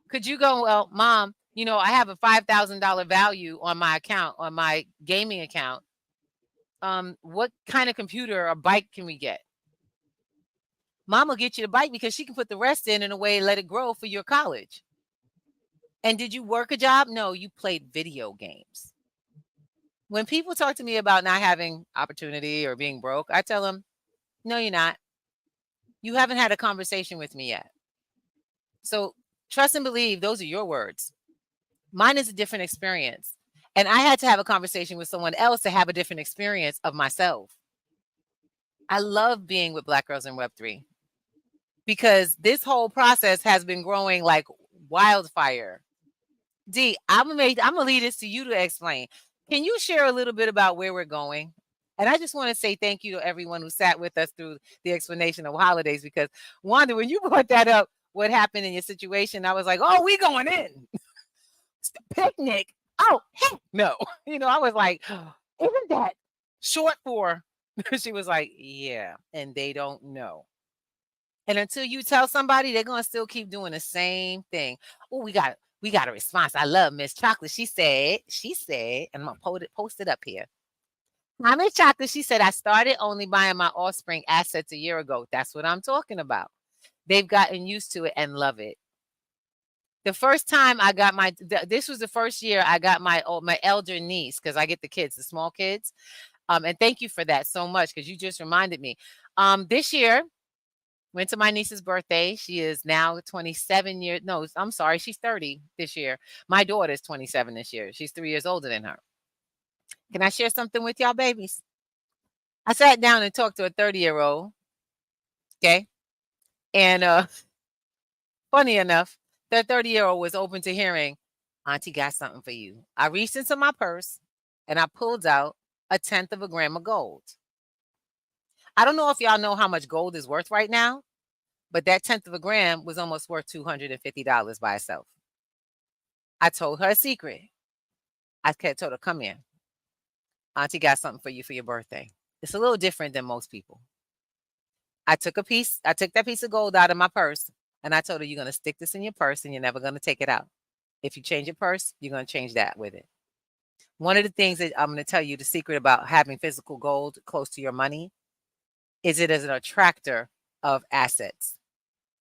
Could you go, well, mom, you know, I have a $5,000 value on my account, on my gaming account. What kind of computer or bike can we get? Mom will get you the bike because she can put the rest in a way, let it grow for your college. And did you work a job? No, you played video games. When people talk to me about not having opportunity or being broke, I tell them, no, you're not. You haven't had a conversation with me yet. So trust and believe, those are your words. Mine is a different experience. And I had to have a conversation with someone else to have a different experience of myself. I love being with Black Girls in Web3 because this whole process has been growing like wildfire. D, I'm gonna leave this to you to explain. Can you share a little bit about where we're going? And I just want to say thank you to everyone who sat with us through the explanation of holidays, because Wanda, when you brought that up, what happened in your situation, I was like, oh, we going in. It's the picnic. Oh, heck no. You know, I was like, isn't that short for? She was like, yeah, and they don't know. And until you tell somebody, they're going to still keep doing the same thing. Oh, we got a response. I love Miss Chocolate. She said, and I'm going to post it up here. Hi, Miss Chocolate. She said, I started only buying my offspring assets a year ago. That's what I'm talking about. They've gotten used to it and love it. The first time I got this was the first year I got my elder niece, because I get the kids, the small kids. And thank you for that so much, because you just reminded me. This year, went to my niece's birthday. She is now 27 years. No, I'm sorry. She's 30 this year. My daughter is 27 this year. She's 3 years older than her. Can I share something with y'all, babies? I sat down and talked to a 30-year-old. Okay. And funny enough, that 30-year-old was open to hearing, Auntie got something for you. I reached into my purse and I pulled out 1/10 of a gram of gold. I don't know if y'all know how much gold is worth right now, but that 1/10 of a gram was almost worth $250 by itself. I told her a secret. I told her, come here. Auntie got something for you for your birthday. It's a little different than most people. I took that piece of gold out of my purse and I told her, you're going to stick this in your purse and you're never going to take it out. If you change your purse, you're going to change that with it. One of the things that I'm going to tell you, the secret about having physical gold close to your money, is it as an attractor of assets.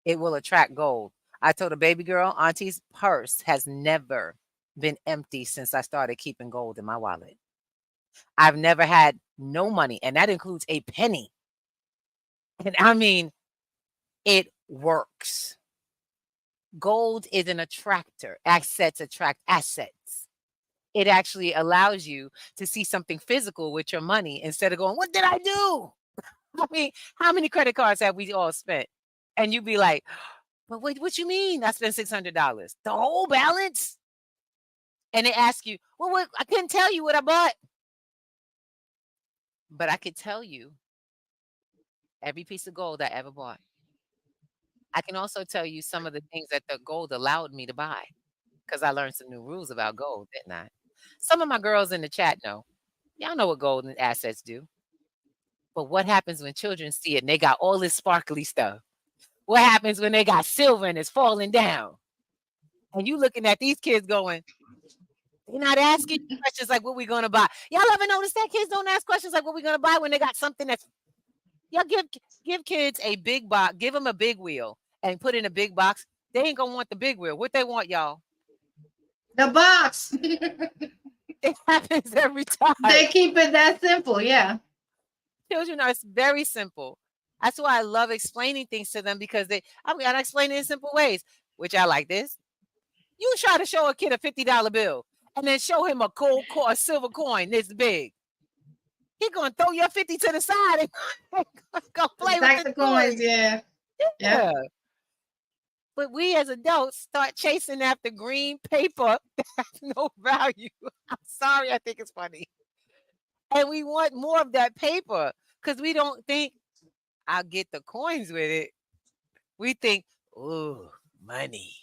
It will attract gold. I told a baby girl, Auntie's purse has never been empty since I started keeping gold in my wallet. I've never had no money, and that includes a penny. And I mean, it works. Gold is an attractor. Assets attract assets. It actually allows you to see something physical with your money instead of going, what did I do? I mean, how many credit cards have we all spent? And you'd be like, but what you mean I spent $600? The whole balance? And they ask you, well, what, I couldn't tell you what I bought. But I could tell you every piece of gold I ever bought. I can also tell you some of the things that the gold allowed me to buy, because I learned some new rules about gold, didn't I? Some of my girls in the chat know. Y'all know what gold and assets do. But what happens when children see it and they got all this sparkly stuff? What happens when they got silver and it's falling down? And you looking at these kids going, they're not asking questions like, what we going to buy? Y'all ever notice that kids don't ask questions like, what we going to buy, when they got something that's, y'all give kids a big box, give them a big wheel and put in a big box. They ain't going to want the big wheel. What they want, y'all? The box. It happens every time. They keep it that simple. Yeah. Children are very simple. That's why I love explaining things to them, because I'm going to explain it in simple ways, which I like this. You try to show a kid a $50 bill and then show him a silver coin this big. He going to throw your 50 to the side and go play with the coins. Yeah. Yeah. But we as adults start chasing after green paper that has no value. I'm sorry, I think it's funny. And we want more of that paper because we don't think I'll get the coins with it. We think, oh, money.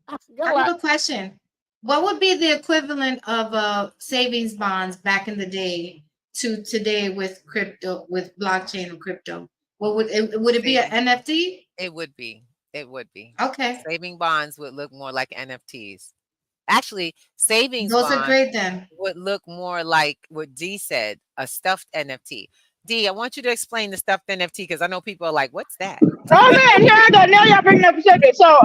I have a question. What would be the equivalent of savings bonds back in the day to today with crypto, with blockchain or crypto? What would it be an NFT? It would be. It would be. Okay. Saving bonds would look more like NFTs. Actually, savings Those are bonds great then. would look more like what D said, a stuffed NFT. D, I want you to explain the stuffed NFT because I know people are like, what's that? Oh man, here I go. Now y'all bringing up a subject. So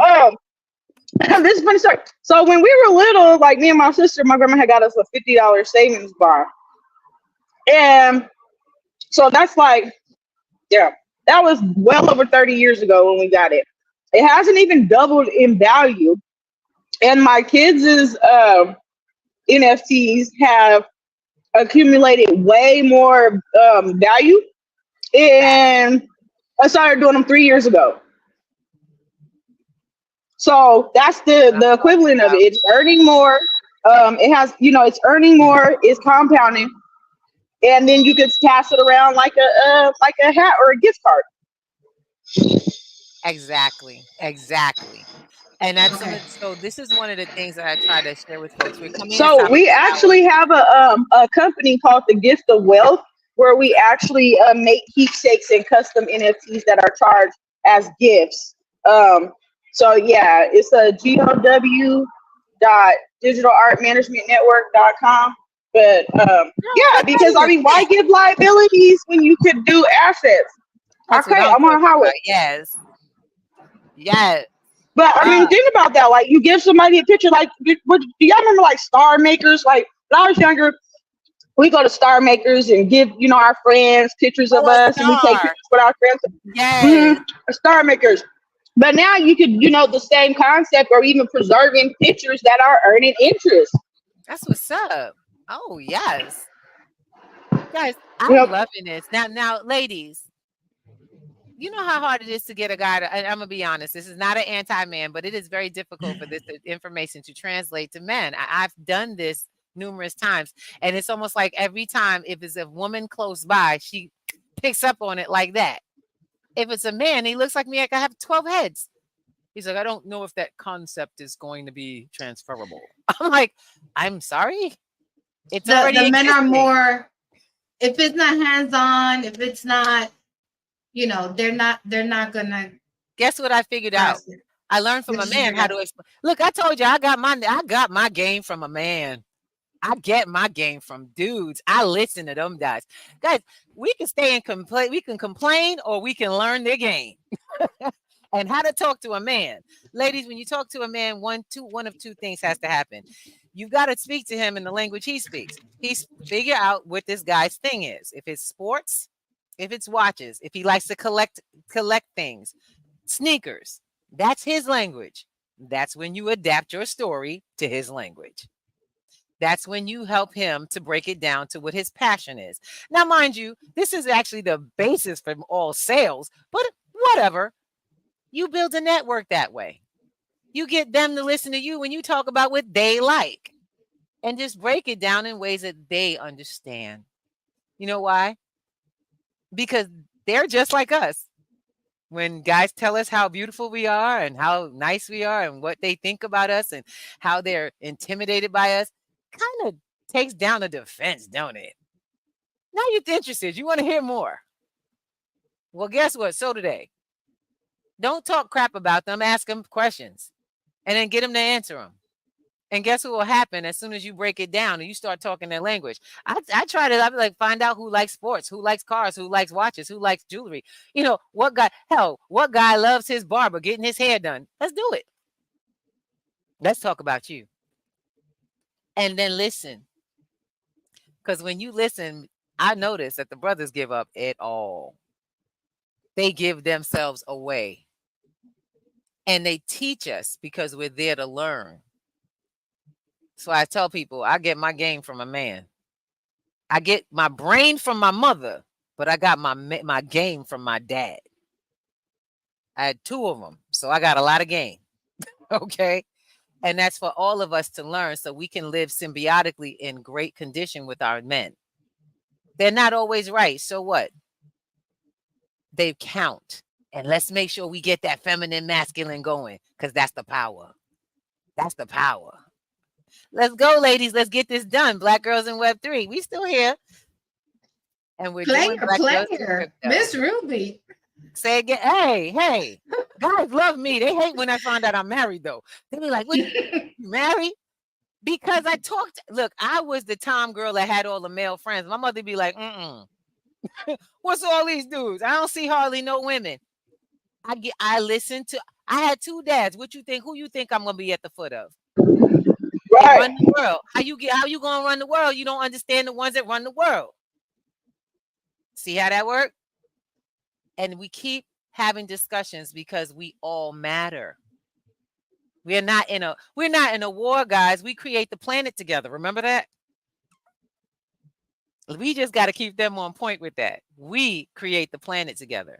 this is funny story. So when we were little, like me and my sister, my grandma had got us a $50 savings bond. And so that's like, yeah, that was well over 30 years ago when we got it. It hasn't even doubled in value. And my kids' NFTs have accumulated way more value. And I started doing them 3 years ago. So that's the equivalent of it. It's earning more. It has, it's earning more. It's compounding, and then you could pass it around like a hat or a gift card. Exactly. And that's so this is one of the things that I try to share with folks. We're coming. So we actually have a company called the Gift of Wealth, where we actually make keepsakes and custom NFTs that are charged as gifts. So yeah, it's a gow.digitalartmanagementnetwork.com. But yeah, because why give liabilities when you could do assets? Okay, I'm on a highway. Yes. But think about that. Like, you give somebody a picture. Like, do y'all remember like Star Makers? Like, when I was younger, we go to Star Makers and give our friends pictures of us, and we take pictures with our friends. Yes. Star Makers. But now you could, the same concept, or even preserving pictures that are earning interest. That's what's up. Oh yes, guys, I'm loving this. Now, ladies, you know how hard it is to get a guy and I'm gonna be honest, this is not an anti-man, but it is very difficult for this information to translate to men. I've done this numerous times, and it's almost like every time, if it's a woman close by, she picks up on it like that. If it's a man, he looks like me, like I have 12 heads. He's like, I don't know if that concept is going to be transferable. I'm like, I'm sorry. It's already the men are more, if it's not hands-on, if it's not, they're not gonna. Guess what I figured out? I learned from a man how to explain. Look, I told you I got my game from a man. I get my game from dudes. I listen to them guys. Guys, we can stay and complain. We can complain, or we can learn their game. And how to talk to a man. Ladies, when you talk to a man, one of two things has to happen. You've got to speak to him in the language he speaks. Figure out what this guy's thing is. If it's sports, if it's watches, if he likes to collect things, sneakers, that's his language. That's when you adapt your story to his language. That's when you help him to break it down to what his passion is. Now, mind you, this is actually the basis for all sales, but whatever. You build a network that way. You get them to listen to you when you talk about what they like, and just break it down in ways that they understand. You know why? Because they're just like us. When guys tell us how beautiful we are and how nice we are and what they think about us and how they're intimidated by us, kind of takes down the defense, don't it? Now you're interested. You want to hear more. Well, guess what? So do they. Don't talk crap about them. Ask them questions and then get them to answer them. And guess what will happen as soon as you break it down and you start talking their language? I try to find out who likes sports, who likes cars, who likes watches, who likes jewelry. What guy loves his barber getting his hair done? Let's do it. Let's talk about you. And then listen. Because when you listen, I notice that the brothers give up it all. They give themselves away. And they teach us because we're there to learn. So I tell people, I get my game from a man. I get my brain from my mother, but I got my game from my dad. I had two of them. So I got a lot of game. Okay. And that's for all of us to learn so we can live symbiotically in great condition with our men. They're not always right. So what? They count. And let's make sure we get that feminine masculine going, because that's the power. That's the power. Let's go, ladies. Let's get this done. Black Girls in Web3. We still here. And we're doing Black Girls in Player, Crypto. Miss Ruby. Say again. Hey. Guys love me. They hate when I find out I'm married, though. They be like, what, you married? Because I talked. Look, I was the Tom girl that had all the male friends. My mother be like, what's all these dudes? I don't see hardly no women. I listened to, I had 2 dads. What you think? Who you think I'm gonna be at the foot of? Right. Run the world. How you gonna run the world? You don't understand the ones that run the world. See how that works? And we keep having discussions because we all matter. We're not in a war, guys. We create the planet together. Remember that? We just got to keep them on point with that. We create the planet together.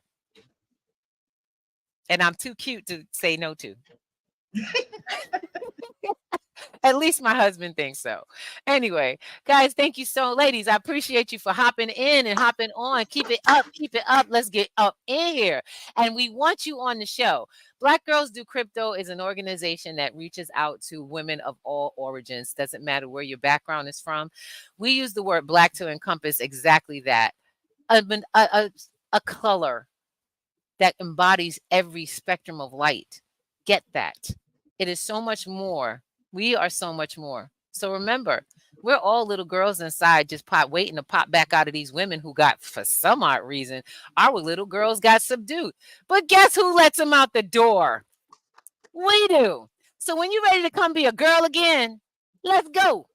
And I'm too cute to say no to. At least my husband thinks so. Anyway, guys, thank you so, ladies. I appreciate you for hopping in and hopping on. Keep it up. Keep it up. Let's get up in here. And we want you on the show. Black Girls Do Crypto is an organization that reaches out to women of all origins. Doesn't matter where your background is from. We use the word black to encompass exactly that. A color that embodies every spectrum of light. Get that. It is so much more. We are so much more. So remember, we're all little girls inside just waiting to pop back out of these women who got, for some odd reason, our little girls got subdued. But guess who lets them out the door? We do. So when you're ready to come be a girl again, let's go.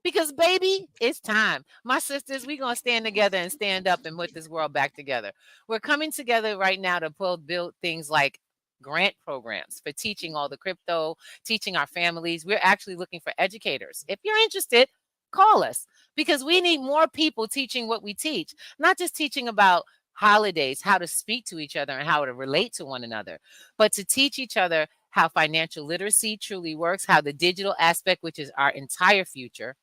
Because, baby, it's time. My sisters, we're going to stand together and stand up and put this world back together. We're coming together right now to build things like grant programs for teaching all the crypto, teaching our families. We're actually looking for educators. If you're interested, call us, because we need more people teaching what we teach, not just teaching about holidays, how to speak to each other and how to relate to one another, but to teach each other how financial literacy truly works, how the digital aspect, which is our entire future,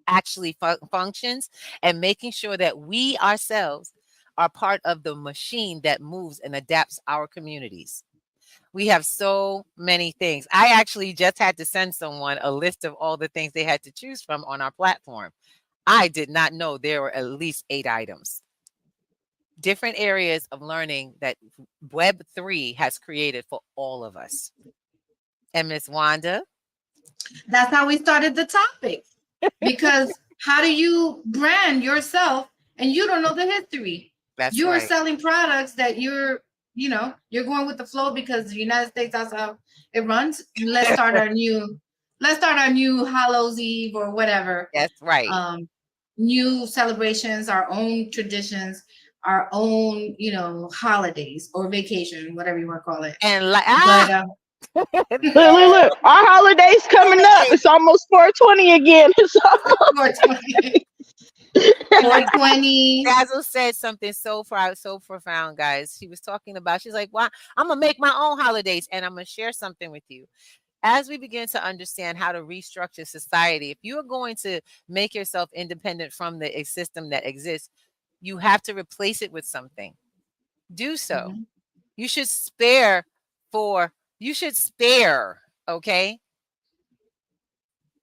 actually functions, and making sure that we ourselves are part of the machine that moves and adapts our communities. We have so many things. I actually just had to send someone a list of all the things they had to choose from on our platform. I did not know there were at least 8 items. Different areas of learning that Web3 has created for all of us. And Miss Wanda? That's how we started the topic. Because how do you brand yourself and you don't know the history? You are selling products that you're going with the flow because the United States, that's how it runs. Let's start our new Hallows Eve or whatever. That's right. New celebrations, our own traditions, our own, holidays or vacation, whatever you want to call it. And look, our holiday's coming up. It's almost 420 again. It's 420. 420. Dazzle said something so profound, guys. She was talking about, she's like, well, I'm going to make my own holidays, and I'm going to share something with you. As we begin to understand how to restructure society, if you are going to make yourself independent from the system that exists, you have to replace it with something. Do so. Mm-hmm. You should spare, okay,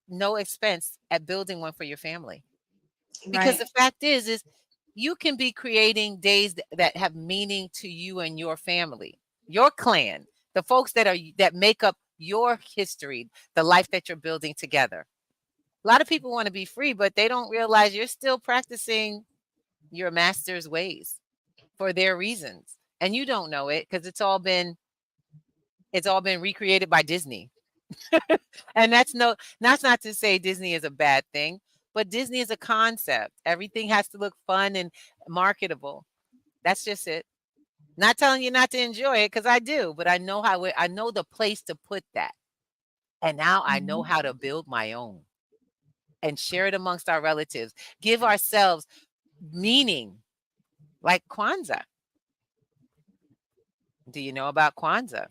no expense at building one for your family. Because the fact is you can be creating days that have meaning to you and your family, your clan, the folks that make up your history, the life that you're building together. A lot of people want to be free, but they don't realize you're still practicing your master's ways for their reasons. And you don't know it because it's all been recreated by Disney. And that's not to say Disney is a bad thing, but Disney is a concept. Everything has to look fun and marketable. That's just it. Not telling you not to enjoy it, because I do, but I know I know the place to put that. And now I know how to build my own and share it amongst our relatives. Give ourselves meaning, like Kwanzaa. Do you know about Kwanzaa?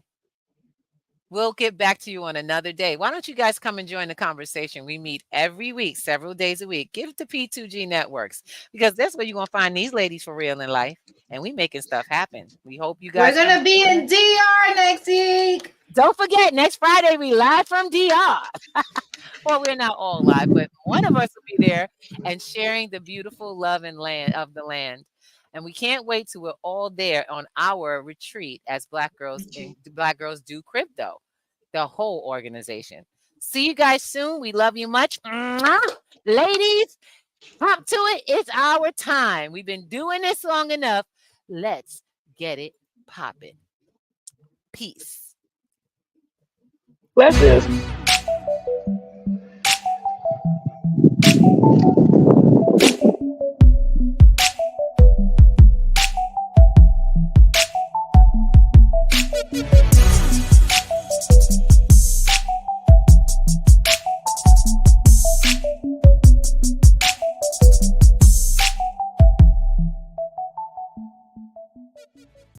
We'll get back to you on another day. Why don't you guys come and join the conversation? We meet every week, several days a week. Give it to P2G Networks, because that's where you're going to find these ladies for real in life. And we making stuff happen. We hope you guys. We're going to be in DR next week. Don't forget, next Friday, we live from DR. Well, we're not all live, but one of us will be there and sharing the beautiful love and land of the land. And we can't wait till we're all there on our retreat as Black Girls Do Crypto, the whole organization. See you guys soon. We love you much. Mwah. Ladies, up to it. It's our time. We've been doing this long enough. Let's get it popping. Peace. Blessings.